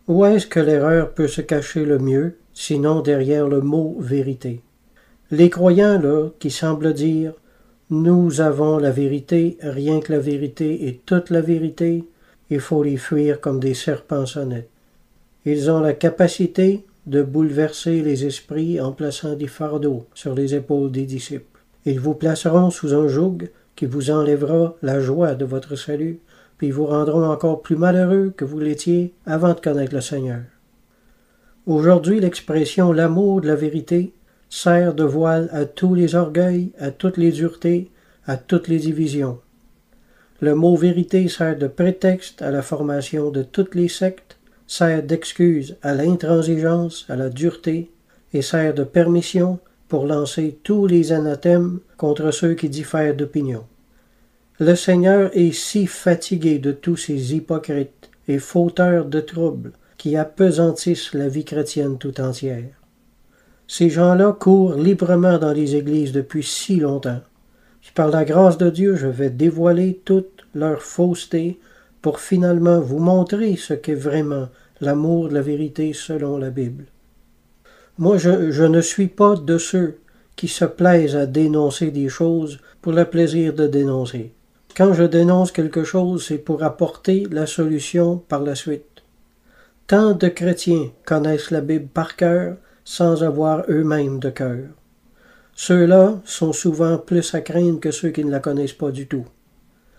Où est-ce que l'erreur peut se cacher le mieux, sinon derrière le mot vérité? Les croyants, là, qui semblent dire « Nous avons la vérité, rien que la vérité et toute la vérité », il faut les fuir comme des serpents sonnettes. Ils ont la capacité de bouleverser les esprits en plaçant des fardeaux sur les épaules des disciples. Ils vous placeront sous un joug qui vous enlèvera la joie de votre salut, puis ils vous rendront encore plus malheureux que vous l'étiez avant de connaître le Seigneur. Aujourd'hui, l'expression « l'amour de la vérité » sert de voile à tous les orgueils, à toutes les duretés, à toutes les divisions. Le mot « vérité » sert de prétexte à la formation de toutes les sectes, sert d'excuse à l'intransigeance, à la dureté, et sert de permission pour lancer tous les anathèmes contre ceux qui diffèrent d'opinion. Le Seigneur est si fatigué de tous ces hypocrites et fauteurs de troubles qui appesantissent la vie chrétienne tout entière. Ces gens-là courent librement dans les églises depuis si longtemps. Puis par la grâce de Dieu, je vais dévoiler toute leur fausseté pour finalement vous montrer ce qu'est vraiment l'amour de la vérité selon la Bible. Moi, je ne suis pas de ceux qui se plaisent à dénoncer des choses pour le plaisir de dénoncer. Quand je dénonce quelque chose, c'est pour apporter la solution par la suite. Tant de chrétiens connaissent la Bible par cœur sans avoir eux-mêmes de cœur. Ceux-là sont souvent plus à craindre que ceux qui ne la connaissent pas du tout.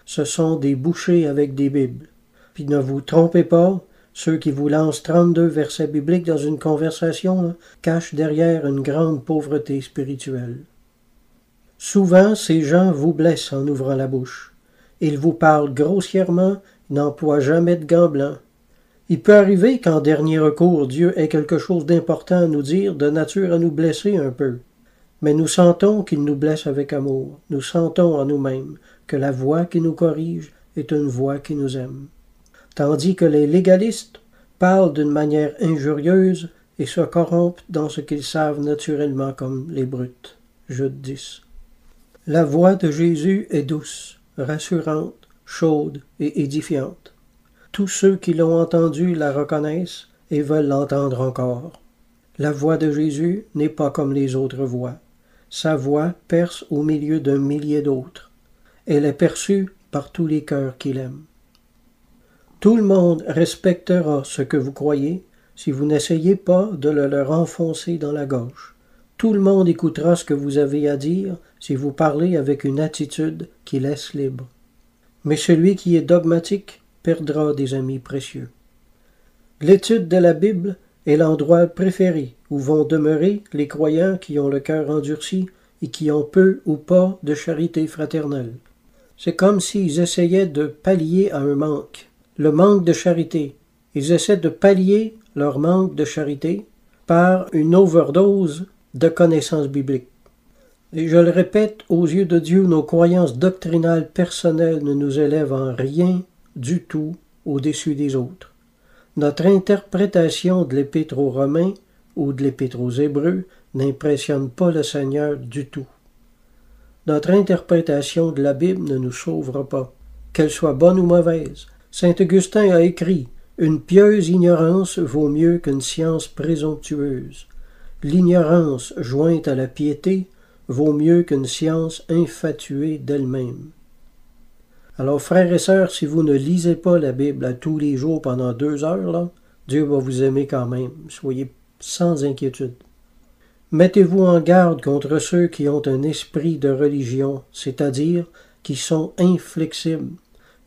Ce sont des bouchers avec des Bibles. Puis ne vous trompez pas, ceux qui vous lancent 32 versets bibliques dans une conversation cachent derrière une grande pauvreté spirituelle. Souvent, ces gens vous blessent en ouvrant la bouche. Ils vous parlent grossièrement, n'emploient jamais de gants blancs. Il peut arriver qu'en dernier recours, Dieu ait quelque chose d'important à nous dire, de nature à nous blesser un peu. Mais nous sentons qu'il nous blesse avec amour. Nous sentons en nous-mêmes que la voix qui nous corrige est une voix qui nous aime. Tandis que les légalistes parlent d'une manière injurieuse et se corrompent dans ce qu'ils savent naturellement comme les brutes. Jude 10. La voix de Jésus est douce, rassurante, chaude et édifiante. Tous ceux qui l'ont entendue la reconnaissent et veulent l'entendre encore. La voix de Jésus n'est pas comme les autres voix. Sa voix perce au milieu d'un millier d'autres. Elle est perçue par tous les cœurs qu'il aime. Tout le monde respectera ce que vous croyez si vous n'essayez pas de le leur enfoncer dans la gorge. Tout le monde écoutera ce que vous avez à dire si vous parlez avec une attitude qui laisse libre. Mais celui qui est dogmatique perdra des amis précieux. L'étude de la Bible est l'endroit préféré où vont demeurer les croyants qui ont le cœur endurci et qui ont peu ou pas de charité fraternelle. C'est comme s'ils essayaient de pallier à un manque, le manque de charité. Ils essaient de pallier leur manque de charité par une overdose de connaissances bibliques. Et je le répète, aux yeux de Dieu, nos croyances doctrinales personnelles ne nous élèvent en rien du tout au-dessus des autres. Notre interprétation de l'Épître aux Romains ou de l'Épître aux Hébreux n'impressionne pas le Seigneur du tout. Notre interprétation de la Bible ne nous sauvera pas, qu'elle soit bonne ou mauvaise. Saint Augustin a écrit « Une pieuse ignorance vaut mieux qu'une science présomptueuse. L'ignorance jointe à la piété vaut mieux qu'une science infatuée d'elle-même. » Alors, frères et sœurs, si vous ne lisez pas la Bible à tous les jours pendant 2 heures, là, Dieu va vous aimer quand même. Soyez sans inquiétude. Mettez-vous en garde contre ceux qui ont un esprit de religion, c'est-à-dire qui sont inflexibles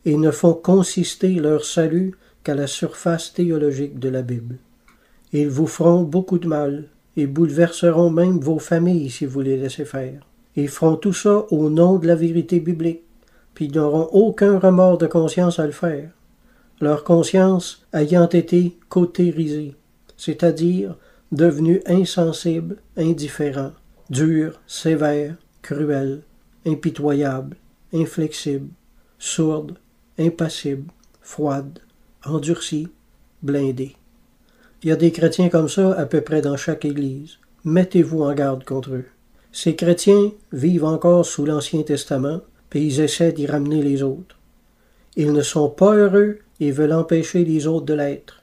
et ne font consister leur salut qu'à la surface théologique de la Bible. Ils vous feront beaucoup de mal et bouleverseront même vos familles si vous les laissez faire. Ils feront tout ça au nom de la vérité biblique, puis ils n'auront aucun remords de conscience à le faire, leur conscience ayant été cautérisée, c'est-à-dire devenue insensible, indifférent, dur, sévère, cruel, impitoyable, inflexible, sourde, impassible, froide, endurcie, blindée. Il y a des chrétiens comme ça à peu près dans chaque église. Mettez-vous en garde contre eux. Ces chrétiens vivent encore sous l'Ancien Testament, puis ils essaient d'y ramener les autres. Ils ne sont pas heureux et veulent empêcher les autres de l'être.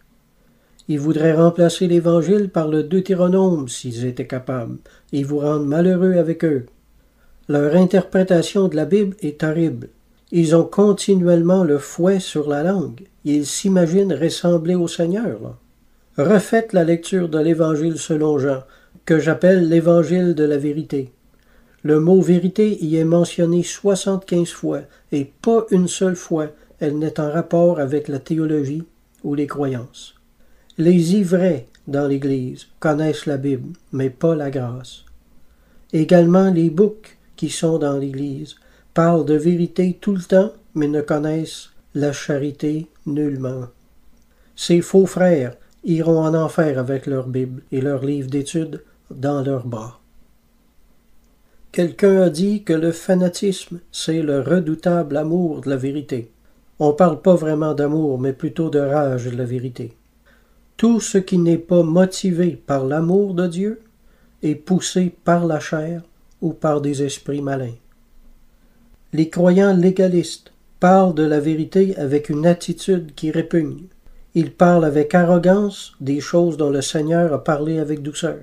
Ils voudraient remplacer l'Évangile par le Deutéronome s'ils étaient capables, et vous rendre malheureux avec eux. Leur interprétation de la Bible est horrible. Ils ont continuellement le fouet sur la langue. Ils s'imaginent ressembler au Seigneur. Là. Refaites la lecture de l'Évangile selon Jean, que j'appelle l'Évangile de la vérité. Le mot vérité y est mentionné 75 fois, et pas une seule fois elle n'est en rapport avec la théologie ou les croyances. Les ivraies dans l'Église connaissent la Bible, mais pas la grâce. Également les boucs qui sont dans l'Église parlent de vérité tout le temps, mais ne connaissent la charité nullement. Ces faux frères iront en enfer avec leur Bible et leurs livres d'études dans leurs bras. Quelqu'un a dit que le fanatisme, c'est le redoutable amour de la vérité. On ne parle pas vraiment d'amour, mais plutôt de rage de la vérité. Tout ce qui n'est pas motivé par l'amour de Dieu est poussé par la chair ou par des esprits malins. Les croyants légalistes parlent de la vérité avec une attitude qui répugne. Ils parlent avec arrogance des choses dont le Seigneur a parlé avec douceur.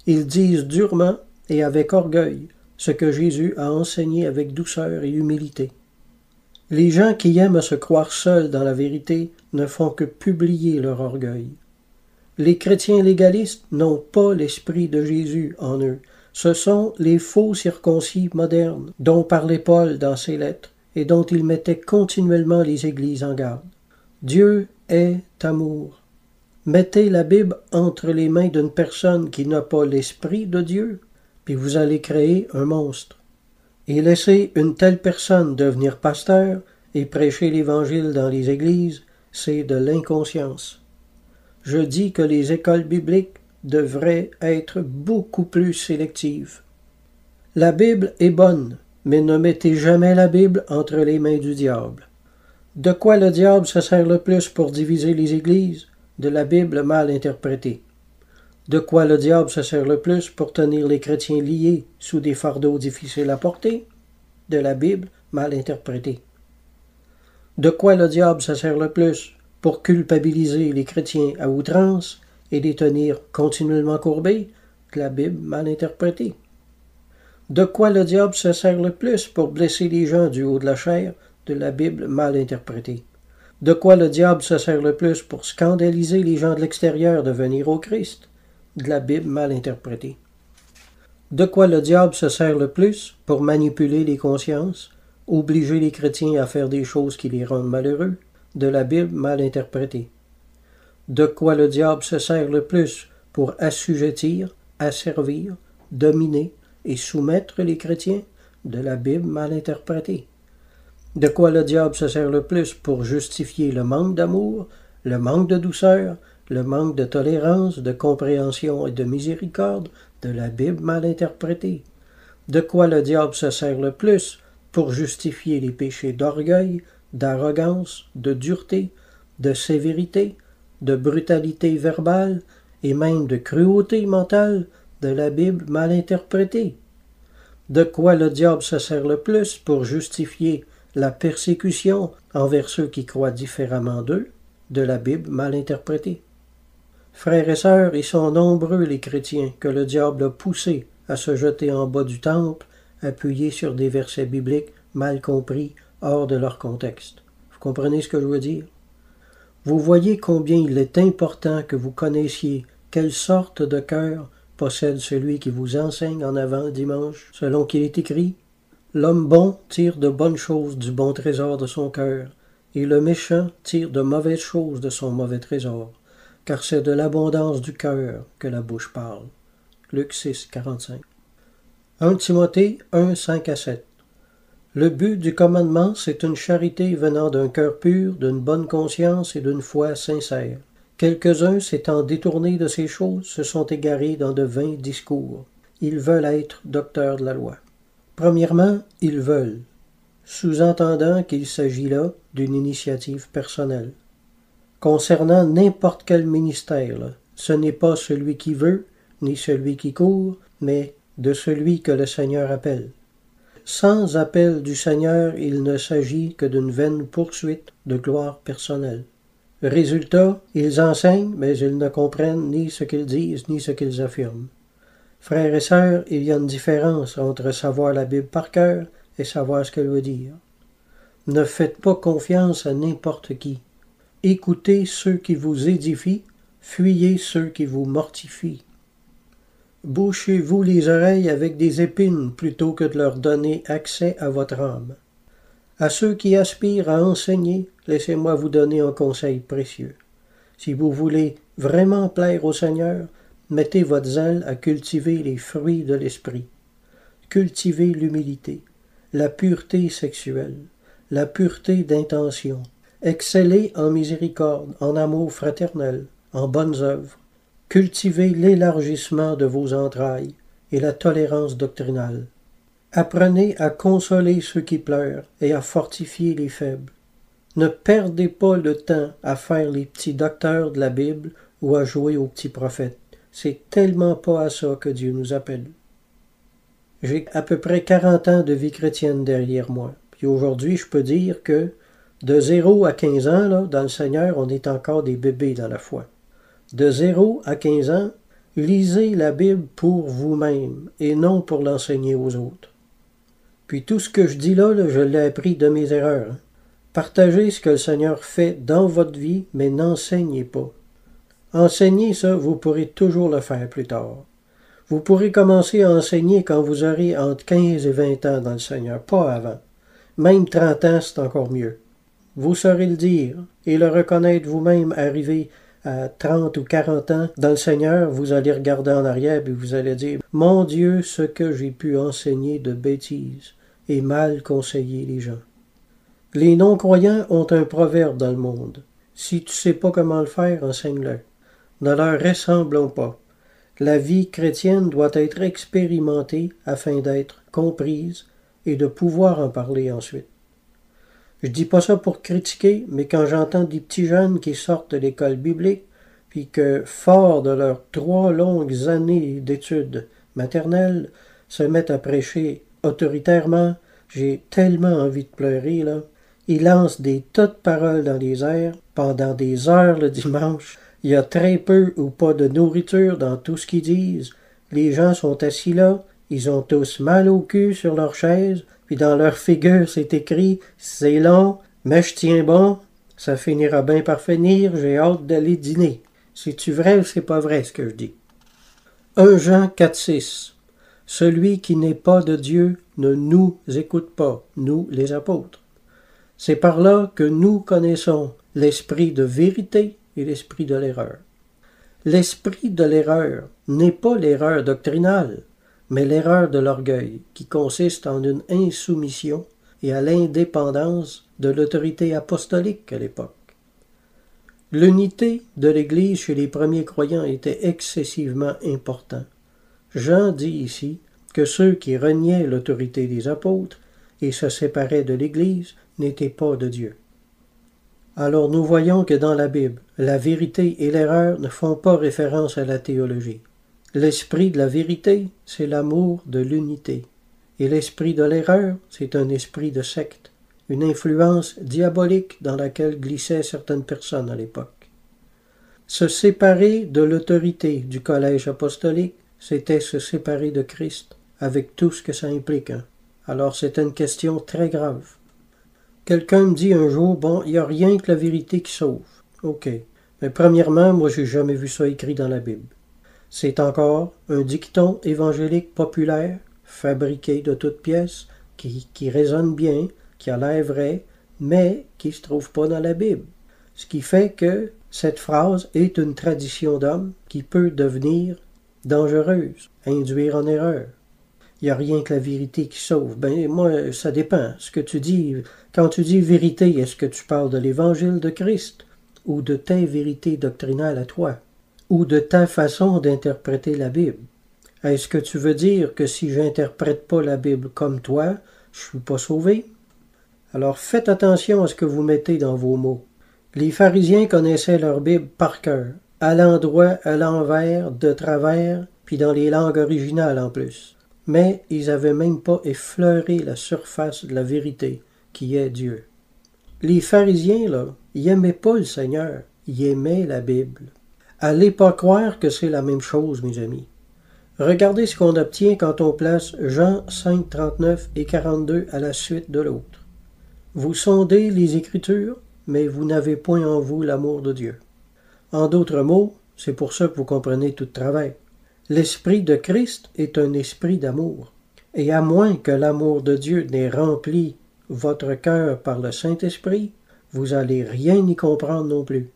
Ils disent durement et avec orgueil ce que Jésus a enseigné avec douceur et humilité. Les gens qui aiment se croire seuls dans la vérité ne font que publier leur orgueil. Les chrétiens légalistes n'ont pas l'esprit de Jésus en eux. Ce sont les faux circoncis modernes dont parlait Paul dans ses lettres et dont il mettait continuellement les églises en garde. Dieu est amour. Mettez la Bible entre les mains d'une personne qui n'a pas l'esprit de Dieu, puis vous allez créer un monstre. Et laisser une telle personne devenir pasteur et prêcher l'Évangile dans les églises, c'est de l'inconscience. Je dis que les écoles bibliques devraient être beaucoup plus sélectives. La Bible est bonne, mais ne mettez jamais la Bible entre les mains du diable. De quoi le diable se sert le plus pour diviser les églises? De la Bible mal interprétée. De quoi le diable se sert le plus pour tenir les chrétiens liés sous des fardeaux difficiles à porter? De la Bible mal interprétée. De quoi le diable se sert le plus pour culpabiliser les chrétiens à outrance et les tenir continuellement courbés? De la Bible mal interprétée. De quoi le diable se sert le plus pour blesser les gens du haut de la chair? De la Bible mal interprétée. De quoi le diable se sert le plus pour scandaliser les gens de l'extérieur de venir au Christ? De la Bible mal interprétée. De quoi le diable se sert le plus pour manipuler les consciences, obliger les chrétiens à faire des choses qui les rendent malheureux? De la Bible mal interprétée. De quoi le diable se sert le plus pour assujettir, asservir, dominer et soumettre les chrétiens? De la Bible mal interprétée. De quoi le diable se sert le plus pour justifier le manque d'amour, le manque de douceur, le manque de tolérance, de compréhension et de miséricorde? De la Bible mal interprétée. De quoi le diable se sert le plus pour justifier les péchés d'orgueil, d'arrogance, de dureté, de sévérité, de brutalité verbale et même de cruauté mentale? De la Bible mal interprétée. De quoi le diable se sert le plus pour justifier la persécution envers ceux qui croient différemment d'eux? De la Bible mal interprétée. Frères et sœurs, ils sont nombreux les chrétiens que le diable a poussés à se jeter en bas du temple, appuyés sur des versets bibliques mal compris, hors de leur contexte. Vous comprenez ce que je veux dire? Vous voyez combien il est important que vous connaissiez quelle sorte de cœur possède celui qui vous enseigne en avant le dimanche, selon qu'il est écrit « L'homme bon tire de bonnes choses du bon trésor de son cœur, et le méchant tire de mauvaises choses de son mauvais trésor. Car c'est de l'abondance du cœur que la bouche parle. » Luc 6, 45. 1 Timothée 1, 5-7. Le but du commandement, c'est une charité venant d'un cœur pur, d'une bonne conscience et d'une foi sincère. Quelques-uns, s'étant détournés de ces choses, se sont égarés dans de vains discours. Ils veulent être docteurs de la loi. Premièrement, ils veulent, sous-entendant qu'il s'agit là d'une initiative personnelle. Concernant n'importe quel ministère, ce n'est pas celui qui veut, ni celui qui court, mais de celui que le Seigneur appelle. Sans appel du Seigneur, il ne s'agit que d'une vaine poursuite de gloire personnelle. Résultat, ils enseignent, mais ils ne comprennent ni ce qu'ils disent, ni ce qu'ils affirment. Frères et sœurs, il y a une différence entre savoir la Bible par cœur et savoir ce qu'elle veut dire. Ne faites pas confiance à n'importe qui. Écoutez ceux qui vous édifient, fuyez ceux qui vous mortifient. Bouchez-vous les oreilles avec des épines plutôt que de leur donner accès à votre âme. À ceux qui aspirent à enseigner, laissez-moi vous donner un conseil précieux. Si vous voulez vraiment plaire au Seigneur, mettez votre zèle à cultiver les fruits de l'esprit. Cultivez l'humilité, la pureté sexuelle, la pureté d'intention. Excellez en miséricorde, en amour fraternel, en bonnes œuvres. Cultivez l'élargissement de vos entrailles et la tolérance doctrinale. Apprenez à consoler ceux qui pleurent et à fortifier les faibles. Ne perdez pas le temps à faire les petits docteurs de la Bible ou à jouer aux petits prophètes. C'est tellement pas à ça que Dieu nous appelle. J'ai à peu près 40 ans de vie chrétienne derrière moi. Puis aujourd'hui, je peux dire que de 0 à 15 ans, là, dans le Seigneur, on est encore des bébés dans la foi. De 0 à 15 ans, lisez la Bible pour vous-même et non pour l'enseigner aux autres. Puis tout ce que je dis là, je l'ai appris de mes erreurs. Partagez ce que le Seigneur fait dans votre vie, mais n'enseignez pas. Enseignez ça, vous pourrez toujours le faire plus tard. Vous pourrez commencer à enseigner quand vous aurez entre 15 et 20 ans dans le Seigneur, pas avant. Même 30 ans, c'est encore mieux. Vous saurez le dire et le reconnaître vous-même arrivé à 30 ou 40 ans dans le Seigneur, vous allez regarder en arrière et vous allez dire « Mon Dieu, ce que j'ai pu enseigner de bêtises et mal conseiller les gens. » Les non-croyants ont un proverbe dans le monde. Si tu sais pas comment le faire, enseigne-le. Ne leur ressemblons pas. La vie chrétienne doit être expérimentée afin d'être comprise et de pouvoir en parler ensuite. Je dis pas ça pour critiquer, mais quand j'entends des petits jeunes qui sortent de l'école biblique, puis que, forts de leurs 3 longues années d'études maternelles, se mettent à prêcher autoritairement, j'ai tellement envie de pleurer, là. Ils lancent des tas de paroles dans les airs pendant des heures le dimanche. Il y a très peu ou pas de nourriture dans tout ce qu'ils disent. Les gens sont assis là, ils ont tous mal au cul sur leur chaise, puis dans leur figure c'est écrit « C'est long, mais je tiens bon, ça finira bien par finir, j'ai hâte d'aller dîner. » C'est-tu vrai ou c'est pas vrai ce que je dis? 1 Jean 4,6 Celui qui n'est pas de Dieu ne nous écoute pas, nous les apôtres. C'est par là que nous connaissons l'esprit de vérité et l'esprit de l'erreur. L'esprit de l'erreur n'est pas l'erreur doctrinale, mais l'erreur de l'orgueil, qui consiste en une insoumission et à l'indépendance de l'autorité apostolique à l'époque. L'unité de l'Église chez les premiers croyants était excessivement importante. Jean dit ici que ceux qui reniaient l'autorité des apôtres et se séparaient de l'Église n'étaient pas de Dieu. Alors nous voyons que dans la Bible, la vérité et l'erreur ne font pas référence à la théologie. L'esprit de la vérité, c'est l'amour de l'unité. Et l'esprit de l'erreur, c'est un esprit de secte, une influence diabolique dans laquelle glissaient certaines personnes à l'époque. Se séparer de l'autorité du collège apostolique, c'était se séparer de Christ, avec tout ce que ça implique. Alors c'était une question très grave. Quelqu'un me dit un jour, bon, il n'y a rien que la vérité qui sauve. OK. Mais premièrement, moi, j'ai jamais vu ça écrit dans la Bible. C'est encore un dicton évangélique populaire, fabriqué de toutes pièces, qui résonne bien, qui a l'air vrai, mais qui ne se trouve pas dans la Bible. Ce qui fait que cette phrase est une tradition d'homme qui peut devenir dangereuse, induire en erreur. Il n'y a rien que la vérité qui sauve. Ben, moi, ça dépend. Ce que tu dis, quand tu dis vérité, est-ce que tu parles de l'évangile de Christ ou de ta vérité doctrinale à toi ou de ta façon d'interpréter la Bible? Est-ce que tu veux dire que si j'interprète pas la Bible comme toi, je suis pas sauvé? Alors faites attention à ce que vous mettez dans vos mots. Les pharisiens connaissaient leur Bible par cœur, à l'endroit, à l'envers, de travers, puis dans les langues originales en plus. Mais ils n'avaient même pas effleuré la surface de la vérité, qui est Dieu. Les pharisiens, là, ils n'aimaient pas le Seigneur, ils aimaient la Bible. Allez pas croire que c'est la même chose, mes amis. Regardez ce qu'on obtient quand on place Jean 5, 39 et 42 à la suite de l'autre. Vous sondez les Écritures, mais vous n'avez point en vous l'amour de Dieu. En d'autres mots, c'est pour ça que vous comprenez tout de travers. L'esprit de Christ est un esprit d'amour. Et à moins que l'amour de Dieu n'ait rempli votre cœur par le Saint-Esprit, vous allez rien y comprendre non plus.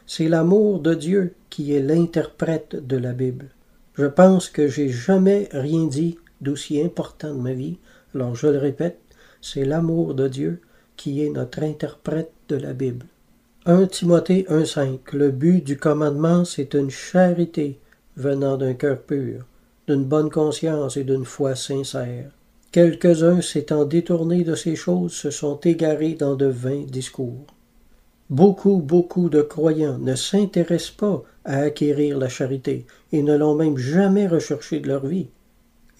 C'est l'amour de Dieu qui est l'interprète de la Bible. Je pense que j'ai jamais rien dit d'aussi important de ma vie, alors je le répète, c'est l'amour de Dieu qui est notre interprète de la Bible. 1 Timothée 1,5 Le but du commandement, c'est une charité venant d'un cœur pur, d'une bonne conscience et d'une foi sincère. Quelques-uns s'étant détournés de ces choses se sont égarés dans de vains discours. Beaucoup de croyants ne s'intéressent pas à acquérir la charité et ne l'ont même jamais recherchée de leur vie.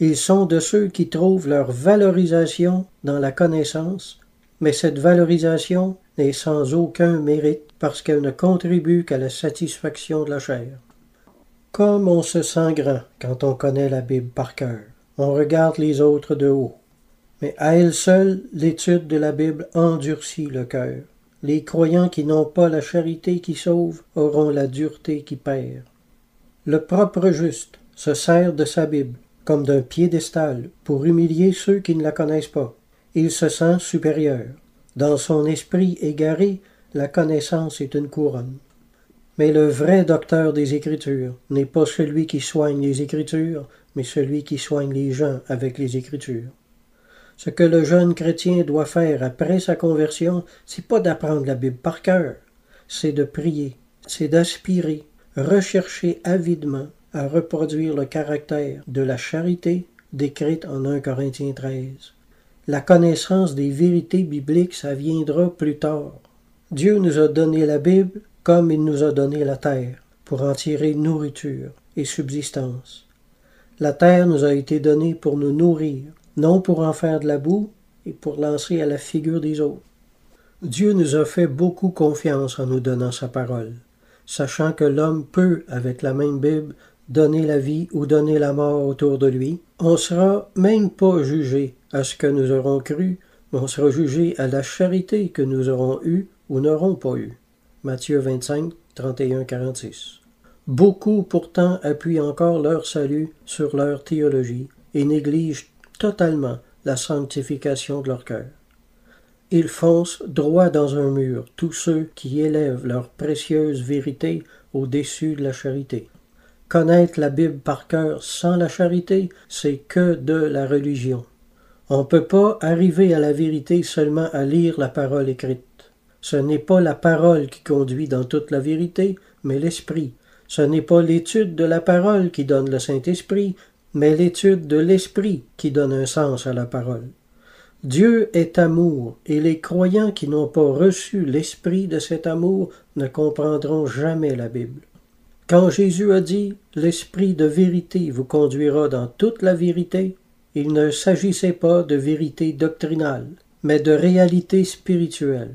Ils sont de ceux qui trouvent leur valorisation dans la connaissance, mais cette valorisation n'est sans aucun mérite parce qu'elle ne contribue qu'à la satisfaction de la chair. Comme on se sent grand quand on connaît la Bible par cœur, on regarde les autres de haut. Mais à elle seule, l'étude de la Bible endurcit le cœur. Les croyants qui n'ont pas la charité qui sauve auront la dureté qui perd. Le propre juste se sert de sa Bible comme d'un piédestal pour humilier ceux qui ne la connaissent pas. Il se sent supérieur. Dans son esprit égaré, la connaissance est une couronne. Mais le vrai docteur des Écritures n'est pas celui qui soigne les Écritures, mais celui qui soigne les gens avec les Écritures. Ce que le jeune chrétien doit faire après sa conversion, c'est pas d'apprendre la Bible par cœur, c'est de prier, c'est d'aspirer, rechercher avidement à reproduire le caractère de la charité décrite en 1 Corinthiens 13. La connaissance des vérités bibliques, ça viendra plus tard. Dieu nous a donné la Bible comme il nous a donné la terre, pour en tirer nourriture et subsistance. La terre nous a été donnée pour nous nourrir, non pour en faire de la boue et pour lancer à la figure des autres. Dieu nous a fait beaucoup confiance en nous donnant sa parole, sachant que l'homme peut, avec la même Bible, donner la vie ou donner la mort autour de lui. On ne sera même pas jugé à ce que nous aurons cru, mais on sera jugé à la charité que nous aurons eue ou n'aurons pas eue. Matthieu 25, 31-46. Beaucoup pourtant appuient encore leur salut sur leur théologie et négligent totalement la sanctification de leur cœur. Ils foncent droit dans un mur, tous ceux qui élèvent leur précieuse vérité au-dessus de la charité. Connaître la Bible par cœur sans la charité, c'est que de la religion. On ne peut pas arriver à la vérité seulement à lire la parole écrite. Ce n'est pas la parole qui conduit dans toute la vérité, mais l'esprit. Ce n'est pas l'étude de la parole qui donne le Saint-Esprit, mais l'étude de l'esprit qui donne un sens à la parole. Dieu est amour, et les croyants qui n'ont pas reçu l'esprit de cet amour ne comprendront jamais la Bible. Quand Jésus a dit « L'esprit de vérité vous conduira dans toute la vérité », il ne s'agissait pas de vérité doctrinale, mais de réalité spirituelle.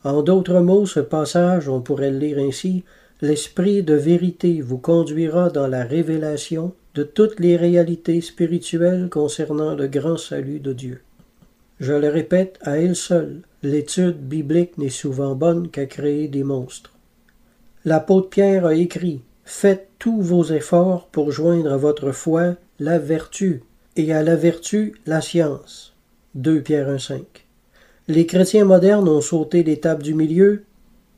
En d'autres mots, ce passage, on pourrait le lire ainsi, « L'esprit de vérité vous conduira dans la révélation de toutes les réalités spirituelles concernant le grand salut de Dieu. » Je le répète, à elle seule, l'étude biblique n'est souvent bonne qu'à créer des monstres. L'apôtre Pierre a écrit « Faites tous vos efforts pour joindre à votre foi la vertu, et à la vertu la science. » 2 Pierre 1,5. Les chrétiens modernes ont sauté l'étape du milieu,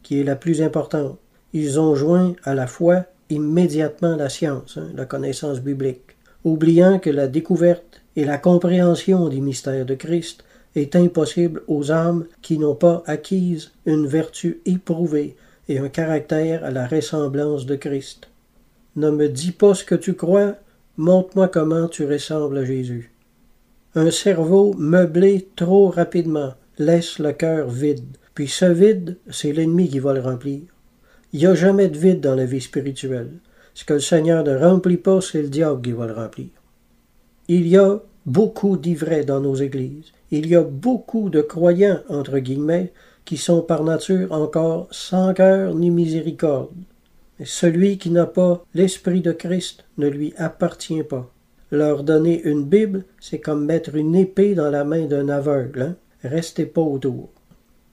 qui est la plus importante. Ils ont joint à la foi immédiatement la science, la connaissance biblique, oubliant que la découverte et la compréhension des mystères de Christ est impossible aux âmes qui n'ont pas acquise une vertu éprouvée et un caractère à la ressemblance de Christ. Ne me dis pas ce que tu crois, montre-moi comment tu ressembles à Jésus. Un cerveau meublé trop rapidement laisse le cœur vide, puis ce vide, c'est l'ennemi qui va le remplir. Il n'y a jamais de vide dans la vie spirituelle. Ce que le Seigneur ne remplit pas, c'est le diable qui va le remplir. Il y a beaucoup d'ivraies dans nos églises. Il y a beaucoup de croyants, entre guillemets, qui sont par nature encore sans cœur ni miséricorde. Mais celui qui n'a pas l'Esprit de Christ ne lui appartient pas. Leur donner une Bible, c'est comme mettre une épée dans la main d'un aveugle, hein? Restez pas autour.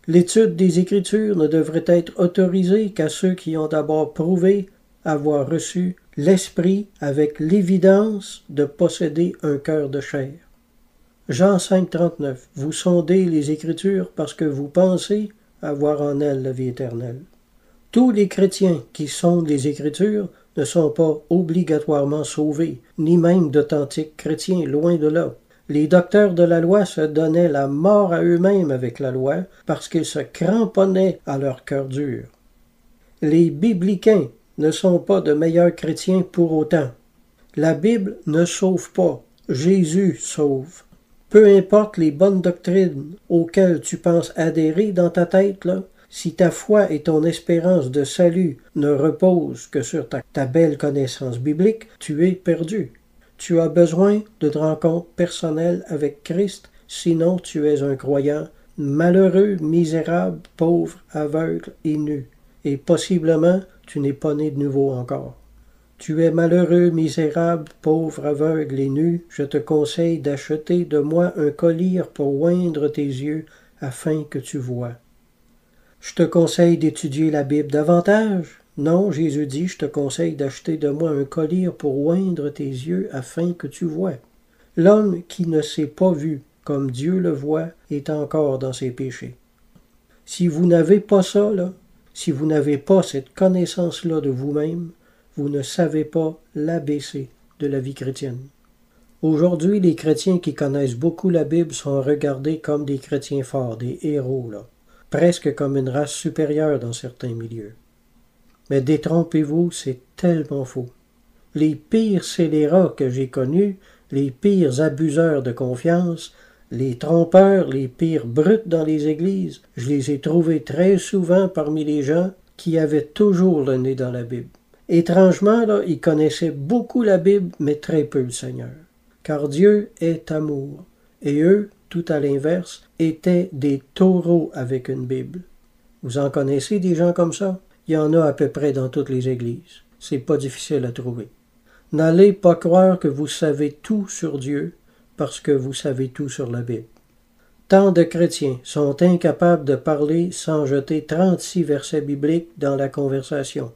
L'étude des Écritures ne devrait être autorisée qu'à ceux qui ont d'abord prouvé avoir reçu l'Esprit avec l'évidence de posséder un cœur de chair. Jean 5, 39. Vous sondez les Écritures parce que vous pensez avoir en elles la vie éternelle. Tous les chrétiens qui sondent les Écritures ne sont pas obligatoirement sauvés, ni même d'authentiques chrétiens, loin de là. Les docteurs de la loi se donnaient la mort à eux-mêmes avec la loi parce qu'ils se cramponnaient à leur cœur dur. Les biblicains ne sont pas de meilleurs chrétiens pour autant. La Bible ne sauve pas, Jésus sauve. Peu importe les bonnes doctrines auxquelles tu penses adhérer dans ta tête, là, si ta foi et ton espérance de salut ne reposent que sur ta belle connaissance biblique, tu es perdu. Tu as besoin d'une rencontre personnelle avec Christ, sinon tu es un croyant malheureux, misérable, pauvre, aveugle et nu. Et possiblement, tu n'es pas né de nouveau encore. Tu es malheureux, misérable, pauvre, aveugle et nu, je te conseille d'acheter de moi un collier pour oindre tes yeux afin que tu vois. Je te conseille d'étudier la Bible davantage. Non, Jésus dit, je te conseille d'acheter de moi un collier pour oindre tes yeux afin que tu vois. L'homme qui ne s'est pas vu comme Dieu le voit est encore dans ses péchés. Si vous n'avez pas ça, là, si vous n'avez pas cette connaissance-là de vous-même, vous ne savez pas l'ABC de la vie chrétienne. Aujourd'hui, les chrétiens qui connaissent beaucoup la Bible sont regardés comme des chrétiens forts, des héros, là, presque comme une race supérieure dans certains milieux. Mais détrompez-vous, c'est tellement faux. Les pires scélérats que j'ai connus, les pires abuseurs de confiance, les trompeurs, les pires brutes dans les églises, je les ai trouvés très souvent parmi les gens qui avaient toujours le nez dans la Bible. Étrangement, là, ils connaissaient beaucoup la Bible, mais très peu le Seigneur. Car Dieu est amour, et eux, tout à l'inverse, étaient des taureaux avec une Bible. Vous en connaissez des gens comme ça? Il y en a à peu près dans toutes les églises. C'est pas difficile à trouver. N'allez pas croire que vous savez tout sur Dieu parce que vous savez tout sur la Bible. Tant de chrétiens sont incapables de parler sans jeter 36 versets bibliques dans la conversation.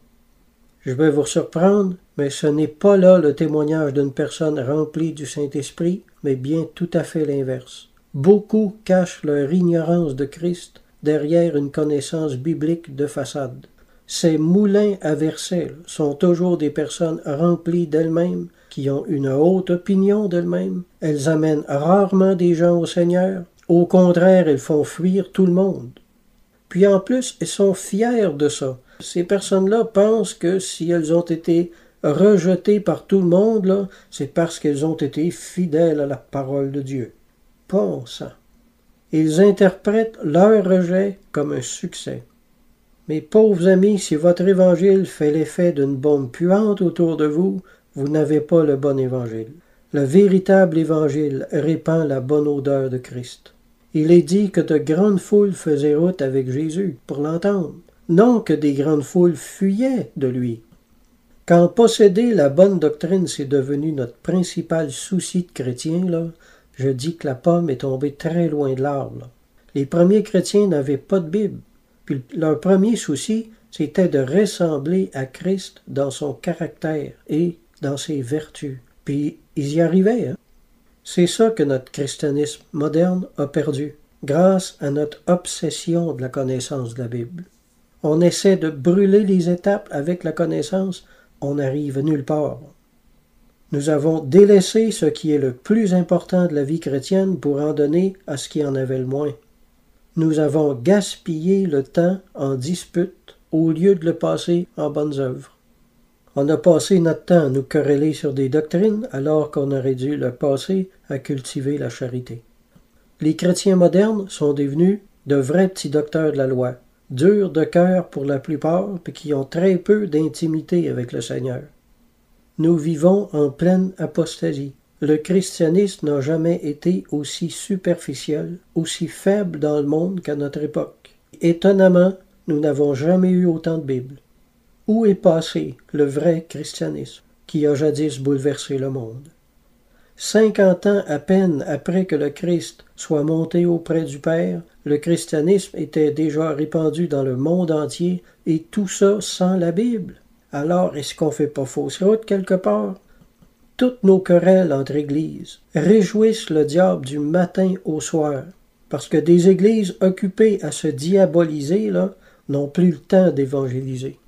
Je vais vous surprendre, mais ce n'est pas là le témoignage d'une personne remplie du Saint-Esprit, mais bien tout à fait l'inverse. Beaucoup cachent leur ignorance de Christ derrière une connaissance biblique de façade. Ces moulins à versets sont toujours des personnes remplies d'elles-mêmes, qui ont une haute opinion d'elles-mêmes. Elles amènent rarement des gens au Seigneur. Au contraire, elles font fuir tout le monde. Puis en plus, elles sont fières de ça. Ces personnes-là pensent que si elles ont été rejetées par tout le monde, là, c'est parce qu'elles ont été fidèles à la parole de Dieu. Bon sang. Ils interprètent leur rejet comme un succès. Mes pauvres amis, si votre évangile fait l'effet d'une bombe puante autour de vous, vous n'avez pas le bon évangile. Le véritable évangile répand la bonne odeur de Christ. Il est dit que de grandes foules faisaient route avec Jésus pour l'entendre, non que des grandes foules fuyaient de lui. Quand posséder la bonne doctrine, c'est devenu notre principal souci de chrétien, là, je dis que la pomme est tombée très loin de l'arbre. Là. Les premiers chrétiens n'avaient pas de Bible. Puis leur premier souci, c'était de ressembler à Christ dans son caractère et dans ses vertus. Puis ils y arrivaient. Hein? C'est ça que notre christianisme moderne a perdu, grâce à notre obsession de la connaissance de la Bible. On essaie de brûler les étapes avec la connaissance, on n'arrive nulle part. Nous avons délaissé ce qui est le plus important de la vie chrétienne pour en donner à ce qui en avait le moins. Nous avons gaspillé le temps en disputes au lieu de le passer en bonnes œuvres. On a passé notre temps à nous quereller sur des doctrines alors qu'on aurait dû le passer à cultiver la charité. Les chrétiens modernes sont devenus de vrais petits docteurs de la loi, durs de cœur pour la plupart, puis qui ont très peu d'intimité avec le Seigneur. Nous vivons en pleine apostasie. Le christianisme n'a jamais été aussi superficiel, aussi faible dans le monde qu'à notre époque. étonnamment, nous n'avons jamais eu autant de Bibles. Où est passé le vrai christianisme qui a jadis bouleversé le monde? 50 ans à peine après que le Christ soit monté auprès du Père, le christianisme était déjà répandu dans le monde entier, et tout ça sans la Bible. Alors, est-ce qu'on fait pas fausse route quelque part? Toutes nos querelles entre églises réjouissent le diable du matin au soir, parce que des églises occupées à se diaboliser là, n'ont plus le temps d'évangéliser.